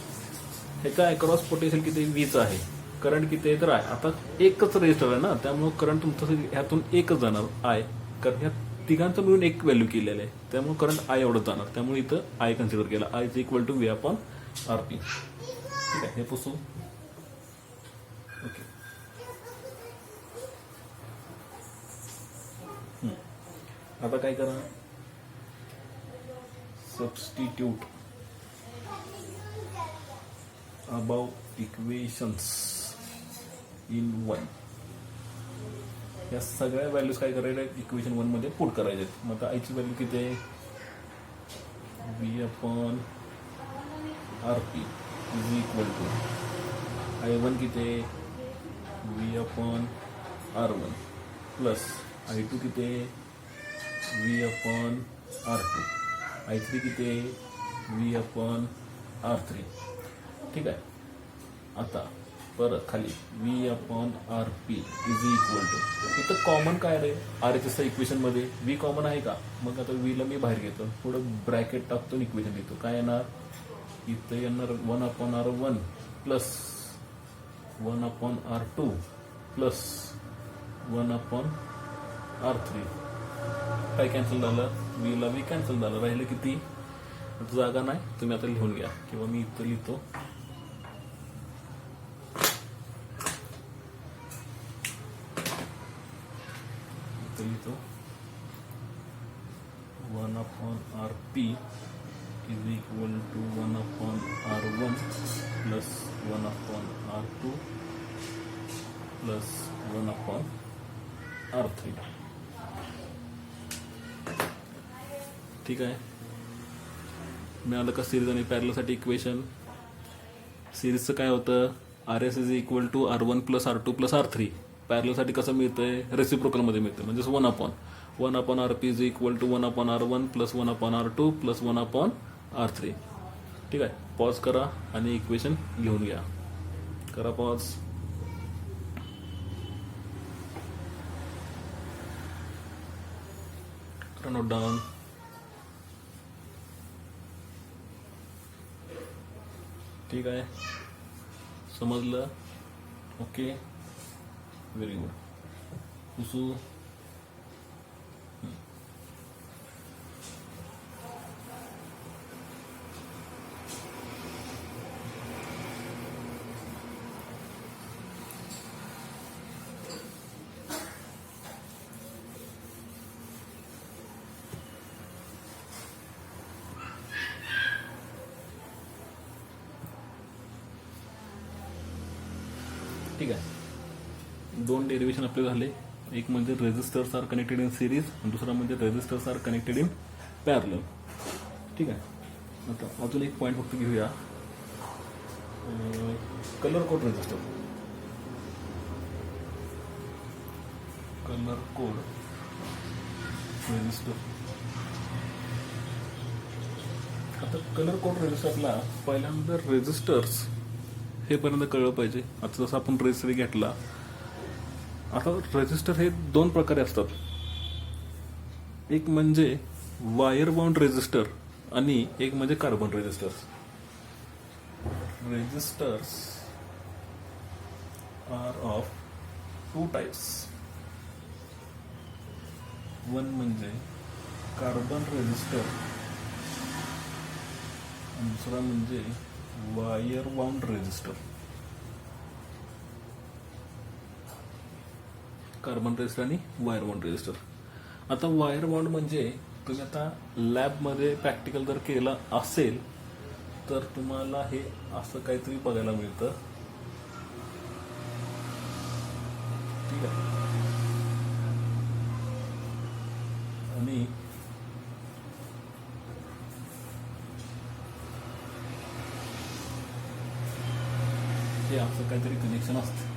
ह्याच्या अक्रॉस पोटेन्शियल किती Vचं आहे, करंट किती आहे तर I. आता एकच रेजिस्टर आहे ना, त्यामुळे करंट तुमचं ह्यातून एकच जाणार I, कारण ह्या तिघांचं मिळून एक व्हॅल्यू केलेलं आहे, त्यामुळे करंट I एवढं जाणार. त्यामुळे इथं I कन्सिडर केला, I is equal to V upon RP. ठीक आहे, हे पुसू. ओके. आता काय करा, सबस्टिट्यूट अबाव इक्वेशन्स इन 1. या सगळ्या व्हॅल्यूज काय करायच्या, इक्वेशन 1 मध्ये पुट करायचे. मग आता आयची व्हॅल्यू किती आहे, V upon RP is equal to I1 किती आहे, V upon R1 plus I2 किती आहे, V अपॉन R2. I3 किती आहे, V अपॉन R3. ठीक आहे. आता परत खाली V upon RP is equal to, इथं कॉमन काय रे, RHS इक्वेशन मध्ये V कॉमन आहे का, मग आता V ला मी बाहेर घेतो, पुढं ब्रॅकेट टाकतो, इक्वेशन घेतो. काय येणार, इथं येणार 1 upon R1 plus 1 upon R2 plus 1 upon R3. काय कॅन्सल झालं, V ला V कॅन्सल झालं, राहिलं किती, आता जागा नाही, तुम्ही आता लिहून घ्या, किंवा मी इथं लिहितो. लिहितो 1 upon RP is equal to 1 upon R1 plus 1 upon R2 plus 1 upon R3. ठीक आहे, मिळालं का सिरीज आणि पॅरलसाठी इक्वेशन. सिरीजचं काय होतं, RS is equal to R1 plus R2 plus R3. पॅरलसाठी कसं मिळतंय, रेसिप्रोकल मध्ये मिळतं, म्हणजे 1 upon RP is equal to 1 upon R1 plus 1 upon R2 plus 1 upon R3. ठीक आहे, पॉज करा आणि इक्वेशन लिहून घ्या. करा पॉज. करा नोट डाऊन. ठीक आहे, समजलं. Okay, very good. पुसू. ठीक आहे, 2 डेरिव्हेशन आपले झाले. एक म्हणजे resistors are connected in series आणि दुसरा म्हणजे resistors are connected in parallel. ठीक आहे. आता अजून एक पॉईंट फक्त घेऊया, colour code resistor. Colour code resistor. आता कलर कोड रेजिस्टरला पहिल्यांदा रेजिस्टर्स हे पर्यंत कळलं पाहिजे. आता जसं आपण रेजिस्टर घेतला, आता रेजिस्टर हे दोन प्रकारे असतात. एक म्हणजे वायर बाउंड रेजिस्टर आणि एक म्हणजे carbon resistors. Resistors are of two types. One म्हणजे कार्बन रेजिस्टर आणि दुसरा म्हणजे wire bound resistor. Carbon resistor आणि वायर बाउंड रेजिस्टर. आता वायर बाउंड म्हणजे तुम्ही आता लॅबमध्ये प्रॅक्टिकल जर केलं असेल तर तुम्हाला हे असं काहीतरी बघायला मिळतं. ठीक आहे. आणि हे असं काहीतरी कनेक्शन असतं.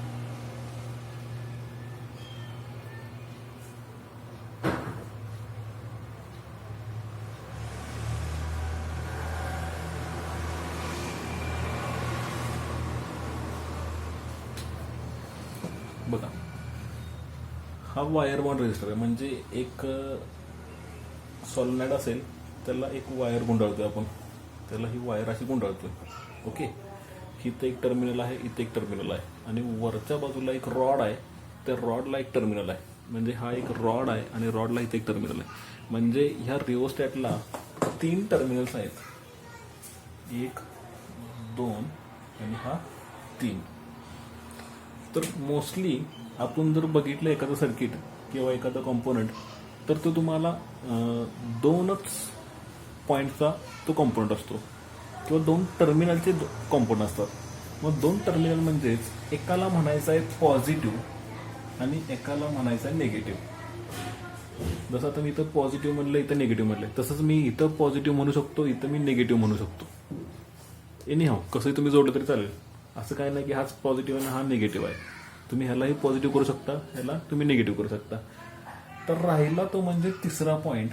बघा, हा वायर बाउंड रेजिस्टर आहे. म्हणजे एक सॉलिनॉइड असेल त्याला एक वायर गुंडाळतोय आपण, त्याला ही वायर अशी गुंडाळतोय. ओके. इथं एक टर्मिनल आहे, इथं एक टर्मिनल आहे आणि वरच्या बाजूला एक रॉड आहे, त्या रॉडला एक टर्मिनल आहे. म्हणजे हा एक रॉड आहे आणि रॉडला इथे एक टर्मिनल आहे. म्हणजे ह्या रिओस्टॅटला 3 टर्मिनल्स आहेत. 1, 2 आणि हा 3. तर मोस्टली आपण जर बघितलं एखादं सर्किट किंवा एखादा कॉम्पोनंट तर तो तुम्हाला 2च पॉईंटचा तो कॉम्पोनंट असतो किंवा 2 टर्मिनलचे कॉम्पोनंट असतात. मग 2 टर्मिनल म्हणजेच एकाला म्हणायचं आहे पॉझिटिव्ह आणि एकाला म्हणायचं आहे निगेटिव्ह. जसं आता मी इथं पॉझिटिव्ह म्हणलं, इथं निगेटिव्ह म्हणलं, तसंच मी इथं पॉझिटिव्ह म्हणू शकतो, इथं मी निगेटिव्ह म्हणू शकतो. एनी हाव कसंही तुम्ही जोडलं तरी चालेल. असं काय नाही की हाच पॉझिटिव्ह आणि हा निगेटिव्ह आहे. तुम्ही ह्यालाही पॉझिटिव्ह करू शकता, ह्याला तुम्ही निगेटिव्ह करू शकता. तर राहिला तो म्हणजे तिसरा पॉइंट.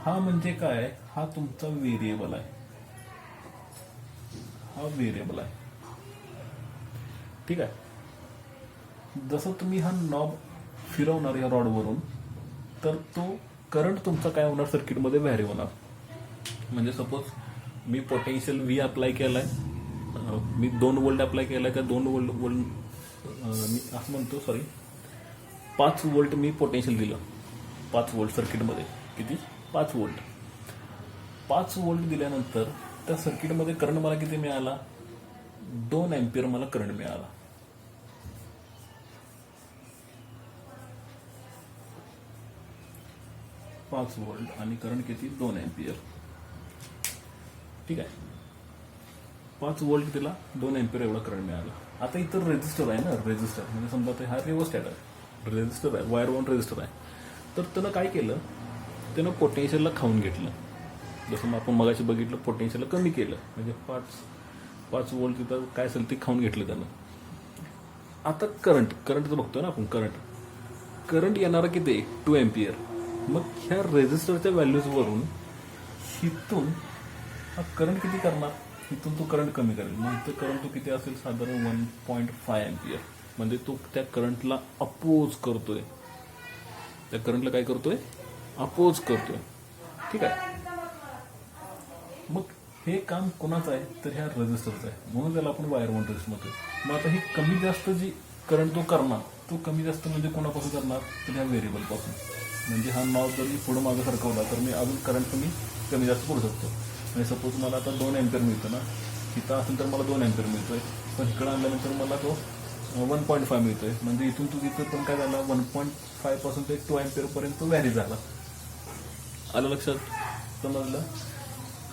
हा म्हणजे काय, हा तुमचा व्हेरिएबल आहे. हा व्हेरिएबल आहे. ठीक आहे. जसं तुम्ही हा नॉब फिरवणार या रॉडवरून तर तो करंट तुमचा काय होणार, सर्किटमध्ये व्हॅरी होणार. म्हणजे सपोज मी पोटेन्शियल व्ही अप्लाय केलाय, मी 2 वोल्ट अप्लाय केलाय का 2 वोल्ट मी असं म्हणतो, सॉरी 5 वोल्ट मी पोटेन्शियल दिलं. 5 वोल्ट सर्किटमध्ये किती, 5 वोल्ट. 5 वोल्ट दिल्यानंतर त्या सर्किटमध्ये करंट मला किती मिळाला, 2 अँपिअर मला करंट मिळाला. पाच वोल्ट आणि करंट किती, 2 अँपिअर. ठीक आहे. 5 वोल्ट दिला, 2 अँपिअर एवढा करंट मिळाला. आता इथं रेजिस्टर आहे ना, रेजिस्टर म्हणजे समजा ते हा रिओस्टॅट आहे, रेजिस्टर आहे, वायर बाउंड रेजिस्टर आहे. तर त्यानं काय केलं, त्यानं पोटेन्शियलला खाऊन घेतलं. जसं आपण मगाशी बघितलं, पोटेन्शियलला कमी केलं. म्हणजे 5 वोल्ट तिथं काय असेल ते खाऊन घेतलं त्यानं. आता करंटचं बघतोय ना आपण. करंट येणारा किती, 2 अँपिअर. मग ह्या रेजिस्टरच्या व्हॅल्यूजवरून इथून हा करंट किती करणार, इथून तो करंट कमी करेल. मग इथं करंट तो किती असेल, साधारण 1.5 अँपिअर. म्हणजे तो त्या करंटला अपोज करतोय, त्या करंटला काय करतोय, अपोज करतोय. ठीक आहे. मग हे काम कोणाचं आहे, तर ह्या रेजिस्टरचं आहे. म्हणून त्याला आपण वायर बाउंड रेजिस्टर म्हणतोय. मग आता ही कमी जास्त जी करंट तो करणार, तो कमी जास्त म्हणजे कोणापासून करणार, तर ह्या व्हेरिएबल पासून. म्हणजे हा नॉब जर मी पुढे मागे सरकवला तर मी अजून करंट कमी जास्त करू शकतो. म्हणजे सपोज मला आता 2 अँपिअर मिळतं ना, इथं असेल तर मला 2 अँपिअर मिळतोय, पण इकडं आणल्यानंतर मला तो 1.5 मिळतोय. म्हणजे इथून तू तिथं पण काय झाला, 1.5 पासून ते 2 अँपिअर पर्यंत व्हॅरी झाला. आलं लक्षात, समजलं.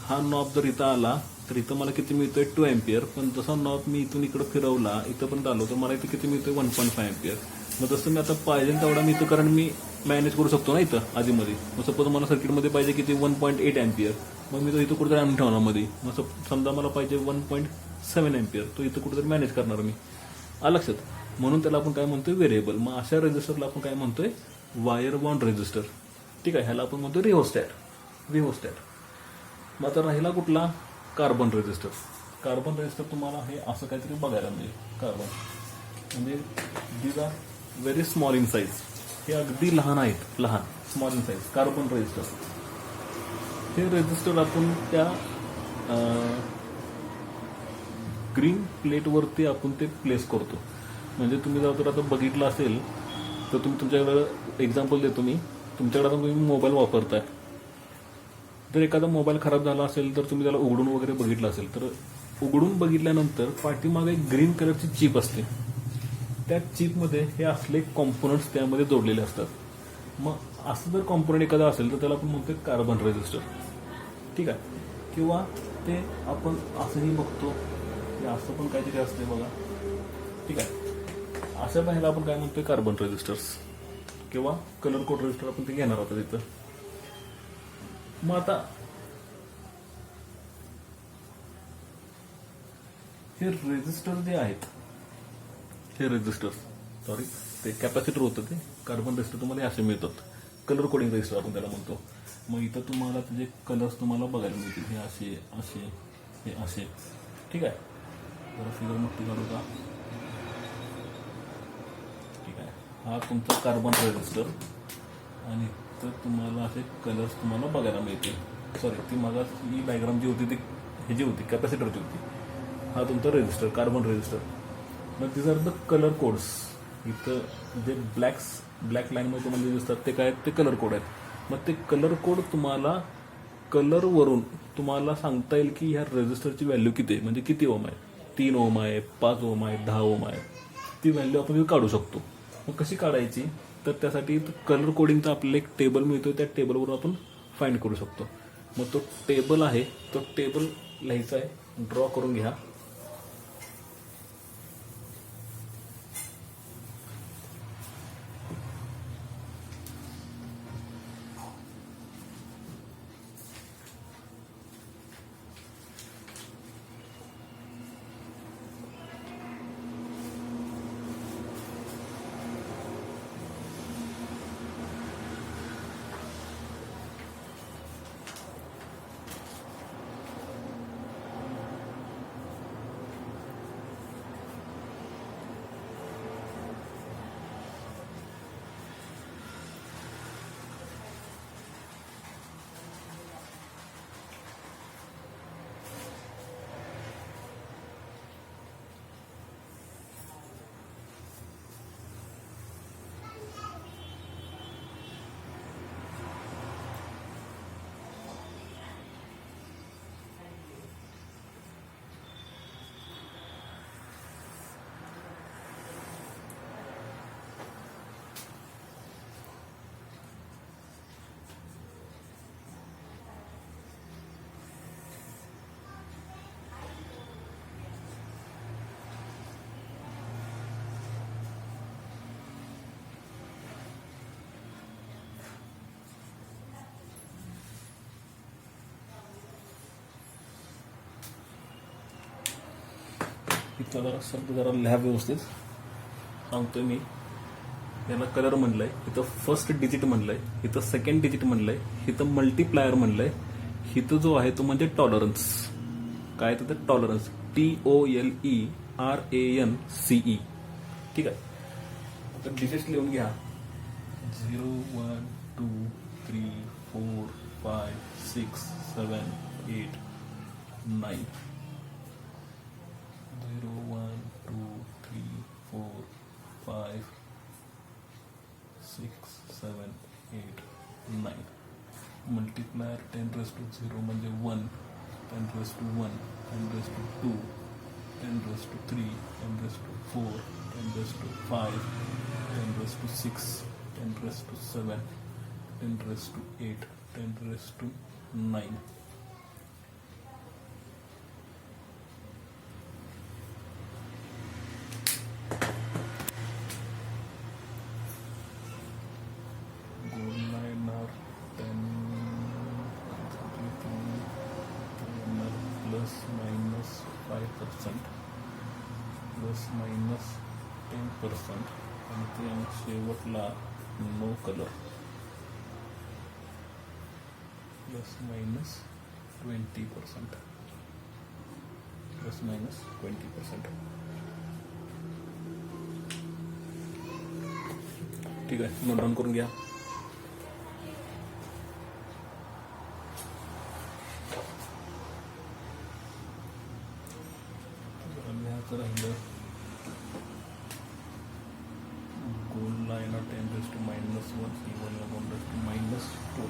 हा नॉब जर इथं आला तर इथं मला किती मिळतोय, 2 अँपिअर. पण जसा नॉब मी इथून इकडं फिरवला, इथं पण आलो तर मला इथं किती मिळतोय, 1.5 अँपिअर. मग तसं मी आता पाहिजे तेवढा मी इथं करंट मी मॅनेज करू शकतो ना इथं आधीमध्ये. मग सपोज मला सर्किटमध्ये पाहिजे किती 1.8 अँपियर, मग मी तो इथं कुठेतरी आणून ठेवणार मध्ये. मग समजा मला पाहिजे 1.7 अँपियर, तो इथं कुठेतरी मॅनेज करणार मी. लक्षात. म्हणून त्याला आपण काय म्हणतोय व्हेरिएबल. मग अशा रेजिस्टरला आपण काय म्हणतोय वायर बॉन्ड रेजिस्टर. ठीक आहे. ह्याला आपण म्हणतोय रिओस्टॅट. मग आता राहिला कुठला कार्बन रेजिस्टर. कार्बन रेजिस्टर तुम्हाला हे असं काहीतरी बघायला मिळेल. कार्बन म्हणजे these are very small in size. हे अगदी लहान आहेत, लहान small in size carbon resistor. हे रेजिस्टर आपण त्या ग्रीन प्लेटवरती आपण ते प्लेस करतो. म्हणजे तुम्ही जर आता बघितलं असेल तर तुम्ही तुमच्याकडे एक्झाम्पल देतो मी. तुमच्याकडे आता तुम्ही मोबाईल वापरताय. जर एखादा मोबाईल खराब झाला असेल तर तुम्ही त्याला उघडून वगैरे बघितलं असेल तर उघडून बघितल्यानंतर पाठीमागे एक ग्रीन कलरची चिप असते. त्या चिपमध्ये हे असले कॉम्पोनंट्स त्यामध्ये जोडलेले असतात. मग असं जर कॉम्पोनंट एखादा असेल तर त्याला आपण म्हणतोय कार्बन रेजिस्टर. ठीक आहे. किंवा ते आपण असंही बघतो की असं पण काहीतरी असते बघा. ठीक आहे. अशा ह्याला आपण काय म्हणतोय कार्बन रेजिस्टर्स किंवा कलर कोड रेजिस्टर आपण ते घेणार आहोत तिथं. मग आता हे रेजिस्टर जे आहेत, हे रेजिस्टर्स सॉरी ते कॅपॅसिटर होतं, ते कार्बन रेजिस्टर तुम्हाला असे मिळतात. कलर कोडिंग रेजिस्टर आपण त्याला म्हणतो. मग इथं तुम्हाला त्याचे कलर्स तुम्हाला बघायला मिळतील. हे असे असे हे असे. ठीक आहे. जरा फिगर मोठी काढू का. ठीक आहे. हा तुमचा कार्बन रेजिस्टर आणि तर तुम्हाला असे कलर्स तुम्हाला बघायला मिळतील. सॉरी ती माझा ही डायग्राम जी होती ती ह्याची होती कॅपॅसिटरची होती. हा तुमचा रेजिस्टर कार्बन रेजिस्टर. मग this are the colour codes. इथं जे ब्लॅक लाईनमध्ये तुम्हाला दिसतात ते काय ते कलर कोड आहेत. मग ते कलर कोड तुम्हाला कलरवरून तुम्हाला सांगता येईल की ह्या रेजिस्टरची व्हॅल्यू किती आहे. म्हणजे किती ओम आहे. 3 ओम आहे, 5 ओम आहे, 10 ओम आहे. ती व्हॅल्यू आपण काढू शकतो. मग कशी काढायची तर त्यासाठी कलर कोडिंगचा आपल्याला एक टेबल मिळतो. त्या टेबलवर आपण फाइंड करू शकतो. मग तो टेबल आहे, तो टेबल लिहायचा आहे. ड्रॉ करून घ्या. इथं जरा शब्द जरा लिहा व्यवस्थित. सांगतोय मी. याला कलर म्हणलंय, इथं फर्स्ट डिजिट म्हणलंय, इथं सेकंड डिजिट म्हणलंय, इथं मल्टीप्लायर म्हणलंय, इथं जो आहे तो म्हणजे टॉलरन्स. काय तर टॉलरन्स TOLERANCE. ठीक आहे. तर डिजिट्स लिहून घ्या. 0 1 2 3 4 5 6 7 8 9. 0 1 2 3 4 5 6 7 8 9. मल्टीप्लायर 10⁻0 म्हणजे 1, 10⁻1, 10⁻2, 10⁻3, 10⁻4, 10⁻5, 10⁻6, 10⁻7, 10⁻8, 10⁻9. प्लस मायनस 5% प्लस मायनस 10% आणि ते शेवटला no colour plus minus 20% plus minus 20%. ठीक आहे, नोट डाऊन करून घ्या. लिहायचं राहिलं गोल्डला येणार 10⁻⁻1, सिल्वरला 1⁻².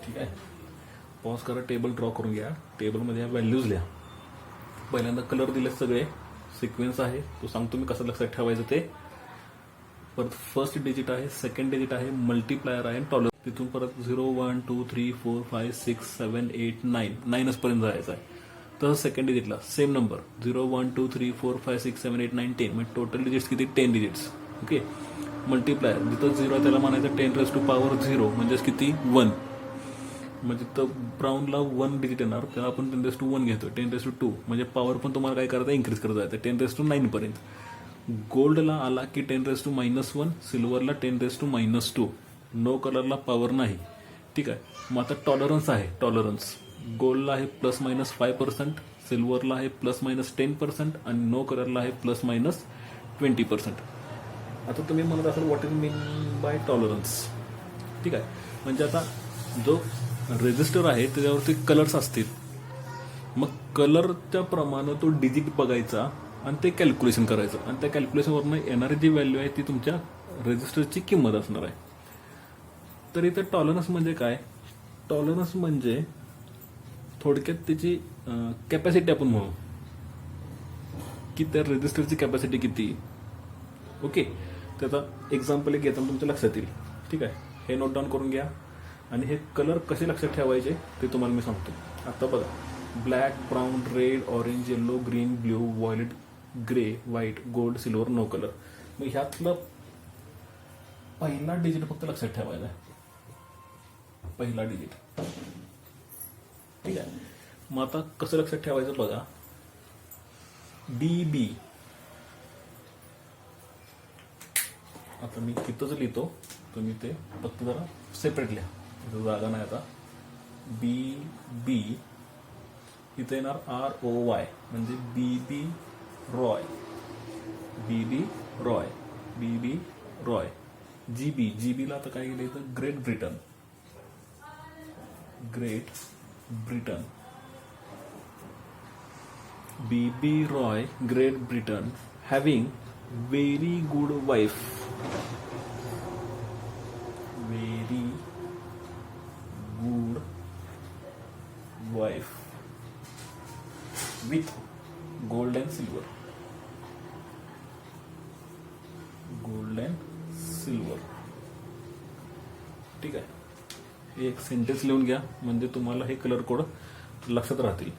ठीक आहे, पॉज करा, टेबल ड्रॉ करून घ्या. टेबलमध्ये ह्या व्हॅल्यूज लिहा. पहिल्यांदा कलर दिले सगळे, सिक्वेन्स आहे तो सांगतो मी कसं लक्षात ठेवायचं ते. परत फर्स्ट डिजिट आहे, सेकंड डिजिट आहे, मल्टीप्लायर आहे, टॉलर. तिथून परत 0 1 2 3 4 5 6 7 8 9 9 पर्यंत जायचं आहे. तर सेकंड डिजिटला सेम नंबर 0 1 2 3 4 5 6 7 8 9 10 म्हणजे टोटल डिजिट्स किती 10 डिजिट्स. ओके, मल्टीप्लायर जिथं 0 आहे त्याला म्हणायचं 10⁻⁴ म्हणजेच किती 1. म्हणजे तर ब्राऊनला 1 डिजिट येणार, त्याला आपण 10⁻1 घेतो. 10⁻2 म्हणजे पॉवर पण तुम्हाला काय करायचं इन्क्रीज करत जायचं 10⁻9 पर्यंत. गोल्डला आला की 10⁻⁻1, सिल्वरला 10⁻⁻2. नो कलरला पॉवर नाही. ठीक आहे, मग आता टॉलरन्स आहे. टॉलरन्स गोल्डला आहे प्लस मायनस 5%, सिल्वरला आहे प्लस मायनस 10% आणि नो कलरला आहे प्लस मायनस 20%. आता तुम्ही म्हणत असाल what is mean by tolerance. ठीक आहे, म्हणजे आता जो रेजिस्टर आहे त्याच्यावरती कलर्स असतील, मग कलरच्या प्रमाणे तो डिजिट बघायचा आणि ते कॅल्क्युलेशन करायचं आणि त्या कॅल्क्युलेशनवरनं येणारी जी व्हॅल्यू आहे ती तुमच्या रेजिस्टरची किंमत असणार आहे. तर इथे टॉलरन्स म्हणजे काय? टॉलरन्स म्हणजे थोडक्यात त्याची कॅपॅसिटी आपण म्हणू की त्या रेजिस्टरची कॅपॅसिटी किती. ओके, त्याचा एक्झाम्पल एक घेताना तुमच्या लक्षात येईल. ठीक आहे, हे नोट डाऊन करून घ्या. आणि हे कलर कसे लक्षात ठेवायचे ते तुम्हाला मी सांगतो. आता बघा, black, brown, red, orange, yellow, green, blue, violet, grey, white, gold, silver, no colour. मग ह्यातलं पहिला डिजिट फक्त लक्षात ठेवायचा आहे, पहिला डिजिट. ठीक आहे, मग आता कसं लक्षात ठेवायचं बघा. DB, आता मी तिथंच लिहितो, तुम्ही ते फक्त जरा सेपरेट लिहा, तिथं जागा नाही. आता BB इथे येणार ROY म्हणजे BB Roy, BB Roy, BB Roy. GB ला आता काय गेलं इथं great Britain, great Britain. BB Roy, great Britain, having very good wife, very good wife with gold and silver, gold and silver. ठीक आहे, हे एक सेंटेन्स लिहून घ्या म्हणजे तुम्हाला हे कलर कोड लक्षात राहतील.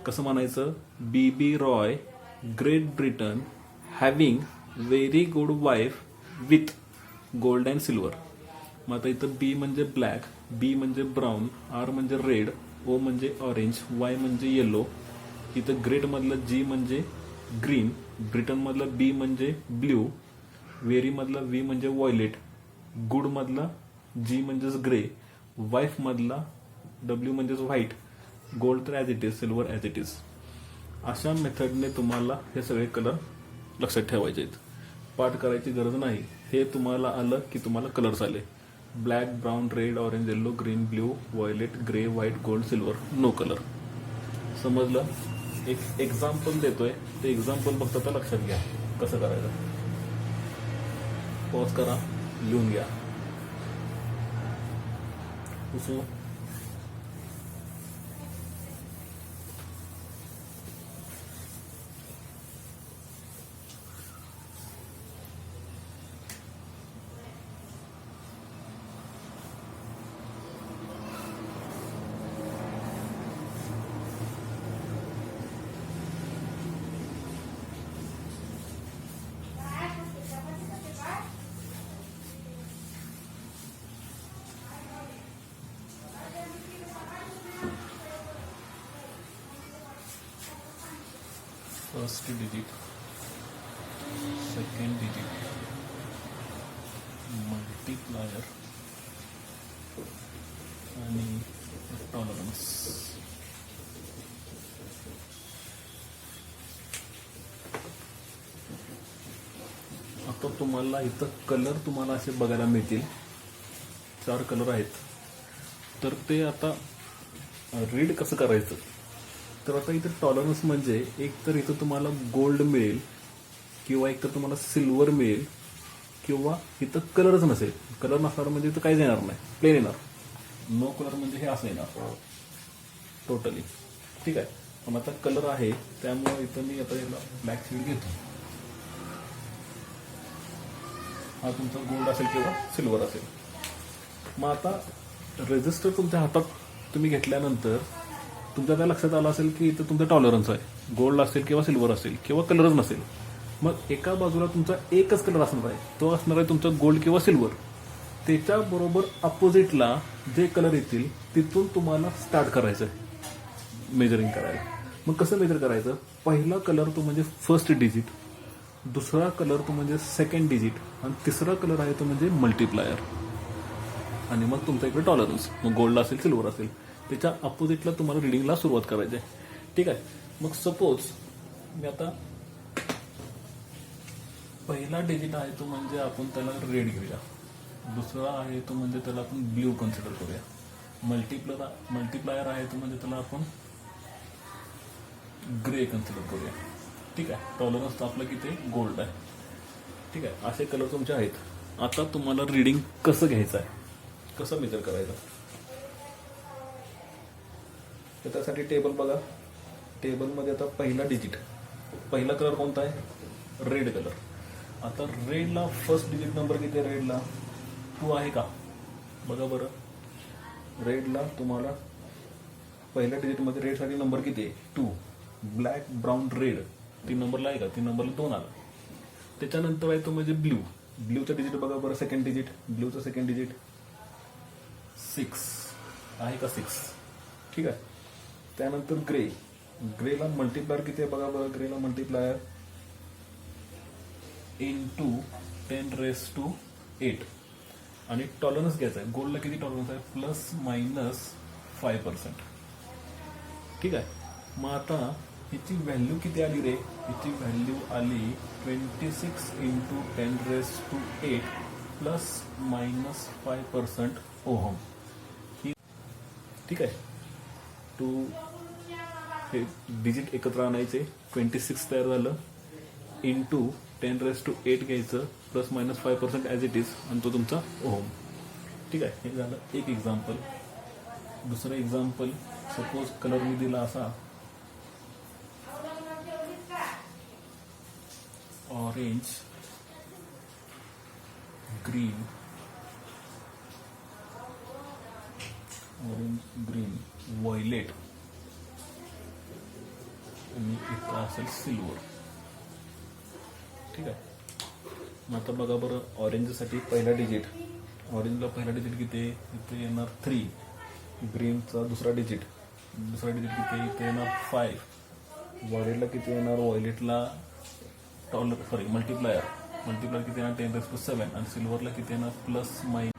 कसं म्हणायचं? BB Roy, great Britain, having very good wife with gold and silver. मग आता इथं B म्हणजे ब्लॅक, B म्हणजे ब्राऊन, R म्हणजे रेड, O म्हणजे ऑरेंज, Y म्हणजे येलो. इथं ग्रेट मधलं G म्हणजे ग्रीन, ब्रिटन मधलं B म्हणजे ब्ल्यू, व्हेरी मधला V म्हणजे व्हायलेट, गुड मधला G म्हणजेच ग्रे, वाईफ मधला W म्हणजेच व्हाईट, गोल्ड तर as it is, silver as it is. अशा मेथडने तुम्हाला हे सगळे कलर लक्षात ठेवायचे आहेत. पाठ करायची गरज नाही, हे तुम्हाला आलं की तुम्हाला कलर्स आले. Black, brown, red, orange, yellow, green, blue, violet, grey, white, gold, silver, no colour. समजलं? एक एक्झाम्पल देतोय, ते एक्झाम्पल फक्त आता लक्षात घ्या कसं करायचं. पॉज करा, लिहून घ्या. पुसू. First digit, second digit, multiplier आणि टॉलरन्स. आता तुम्हाला इथं कलर तुम्हाला असे बघायला मिळतील, 4 कलर आहेत. तर ते आता रीड कसं करायचं, तर आता इथं टॉलरन्स म्हणजे एक तर इथं तुम्हाला गोल्ड मिळेल किंवा एक तर तुम्हाला सिल्वर मिळेल किंवा इथं कलरच नसेल. कलर नसणार म्हणजे इथं काहीच येणार नाही, प्लेन येणार. नो कलर म्हणजे हे असं येणार टोटली. ठीक आहे. पण आता कलर आहे त्यामुळे इथं मी आता याला ब्लॅक शेड घेतो. हा तुमचा गोल्ड असेल किंवा सिल्वर असेल. मग आता रेजिस्टर तुमच्या हातात तुम्ही घेतल्यानंतर तुमच्या त्या लक्षात आलं असेल की इथं तुमचं टॉलरन्स आहे, गोल्ड असेल किंवा सिल्वर असेल किंवा कलरच नसेल. मग एका बाजूला तुमचा एकच कलर असणार आहे, तो असणार आहे तुमचा गोल्ड किंवा सिल्वर. त्याच्याबरोबर अपोजिटला जे कलर येतील तिथून तुम्हाला स्टार्ट करायचं आहे मेजरिंग करायला. मग कसं मेजर करायचं, पहिला कलर तो म्हणजे फर्स्ट डिजिट, दुसरा कलर तो म्हणजे सेकंड डिजिट आणि तिसरा कलर आहे तो म्हणजे मल्टीप्लायर. आणि मग तुमच्या इकडे टॉलरन्स, मग गोल्ड असेल सिल्वर असेल त्याच्या अपोजिटला तुम्हाला रिडिंगला सुरुवात करायची आहे. ठीक आहे. मग सपोज मी आता पहिला डिजिट आहे तो म्हणजे आपण त्याला रेड घेऊया, दुसरा आहे तो म्हणजे त्याला आपण ब्ल्यू कन्सिडर करूया, मल्टीप्लायर आहे तो म्हणजे त्याला आपण ग्रे कन्सिडर करूया. ठीक आहे. टॉलरन्स आपलं किती गोल्ड आहे. ठीक आहे. असे कलर तुमचे आहेत. आता तुम्हाला रिडिंग कसं घ्यायचं आहे, कसं मेजर करायचं, तर त्यासाठी टेबल बघा. टेबलमध्ये आता पहिला डिजिट, पहिला कलर कोणता आहे, रेड कलर. आता रेडला फर्स्ट डिजिट नंबर किती आहे, रेडला 2 आहे का, बघा बरं. रेडला तुम्हाला पहिल्या डिजिटमध्ये रेडसाठी नंबर किती आहे, 2. ब्लॅक, ब्राऊन, रेड 3 नंबरला आहे का, 3 नंबरला 2 आला. त्याच्यानंतर आहे तो म्हणजे ब्ल्यू. ब्ल्यूचा डिजिट बघा बरं, सेकंड डिजिट, ब्ल्यूचं सेकंड डिजिट 6 आहे का, 6. ठीक आहे. त्यानंतर ग्रे, ग्रेला मल्टीप्लायर किती आहे बघा बरं, ग्रेला मल्टीप्लायर into 10⁻⁸. आणि टॉलरन्स घ्यायचा आहे, गोल्डला किती टॉलरन्स आहे, ±5%. ठीक आहे. मग आता ह्याची व्हॅल्यू किती आली रे, ह्याची व्हॅल्यू आली 26 × 10⁻⁸ ±5% ओहम. ठीक आहे. हे डिजिट एकत्र आणायचे, 26 तयार झालं, इंटू 10⁻⁸ घ्यायचं, ±5% ॲज इट इज, आणि तो तुमचा ओहम. ठीक आहे. हे झालं एक एक्झाम्पल. दुसरं एक्झाम्पल, सपोज कलर मी दिला असा ऑरेंज, ग्रीन, व्हायलेट आणि इथं असेल सिल्वर. ठीक आहे. मग आता बघा बरं, ऑरेंजसाठी पहिला डिजिट, ऑरेंजला पहिला डिजिट किती आहे, इथे येणार 3. ग्रीनचा दुसरा डिजिट किती आहे, इथे येणार 5. व्हायलेटला किती येणार, व्हायलेटला मल्टीप्लायर किती येणार, 10⁻⁷. आणि सिल्वरला किती येणार, ±.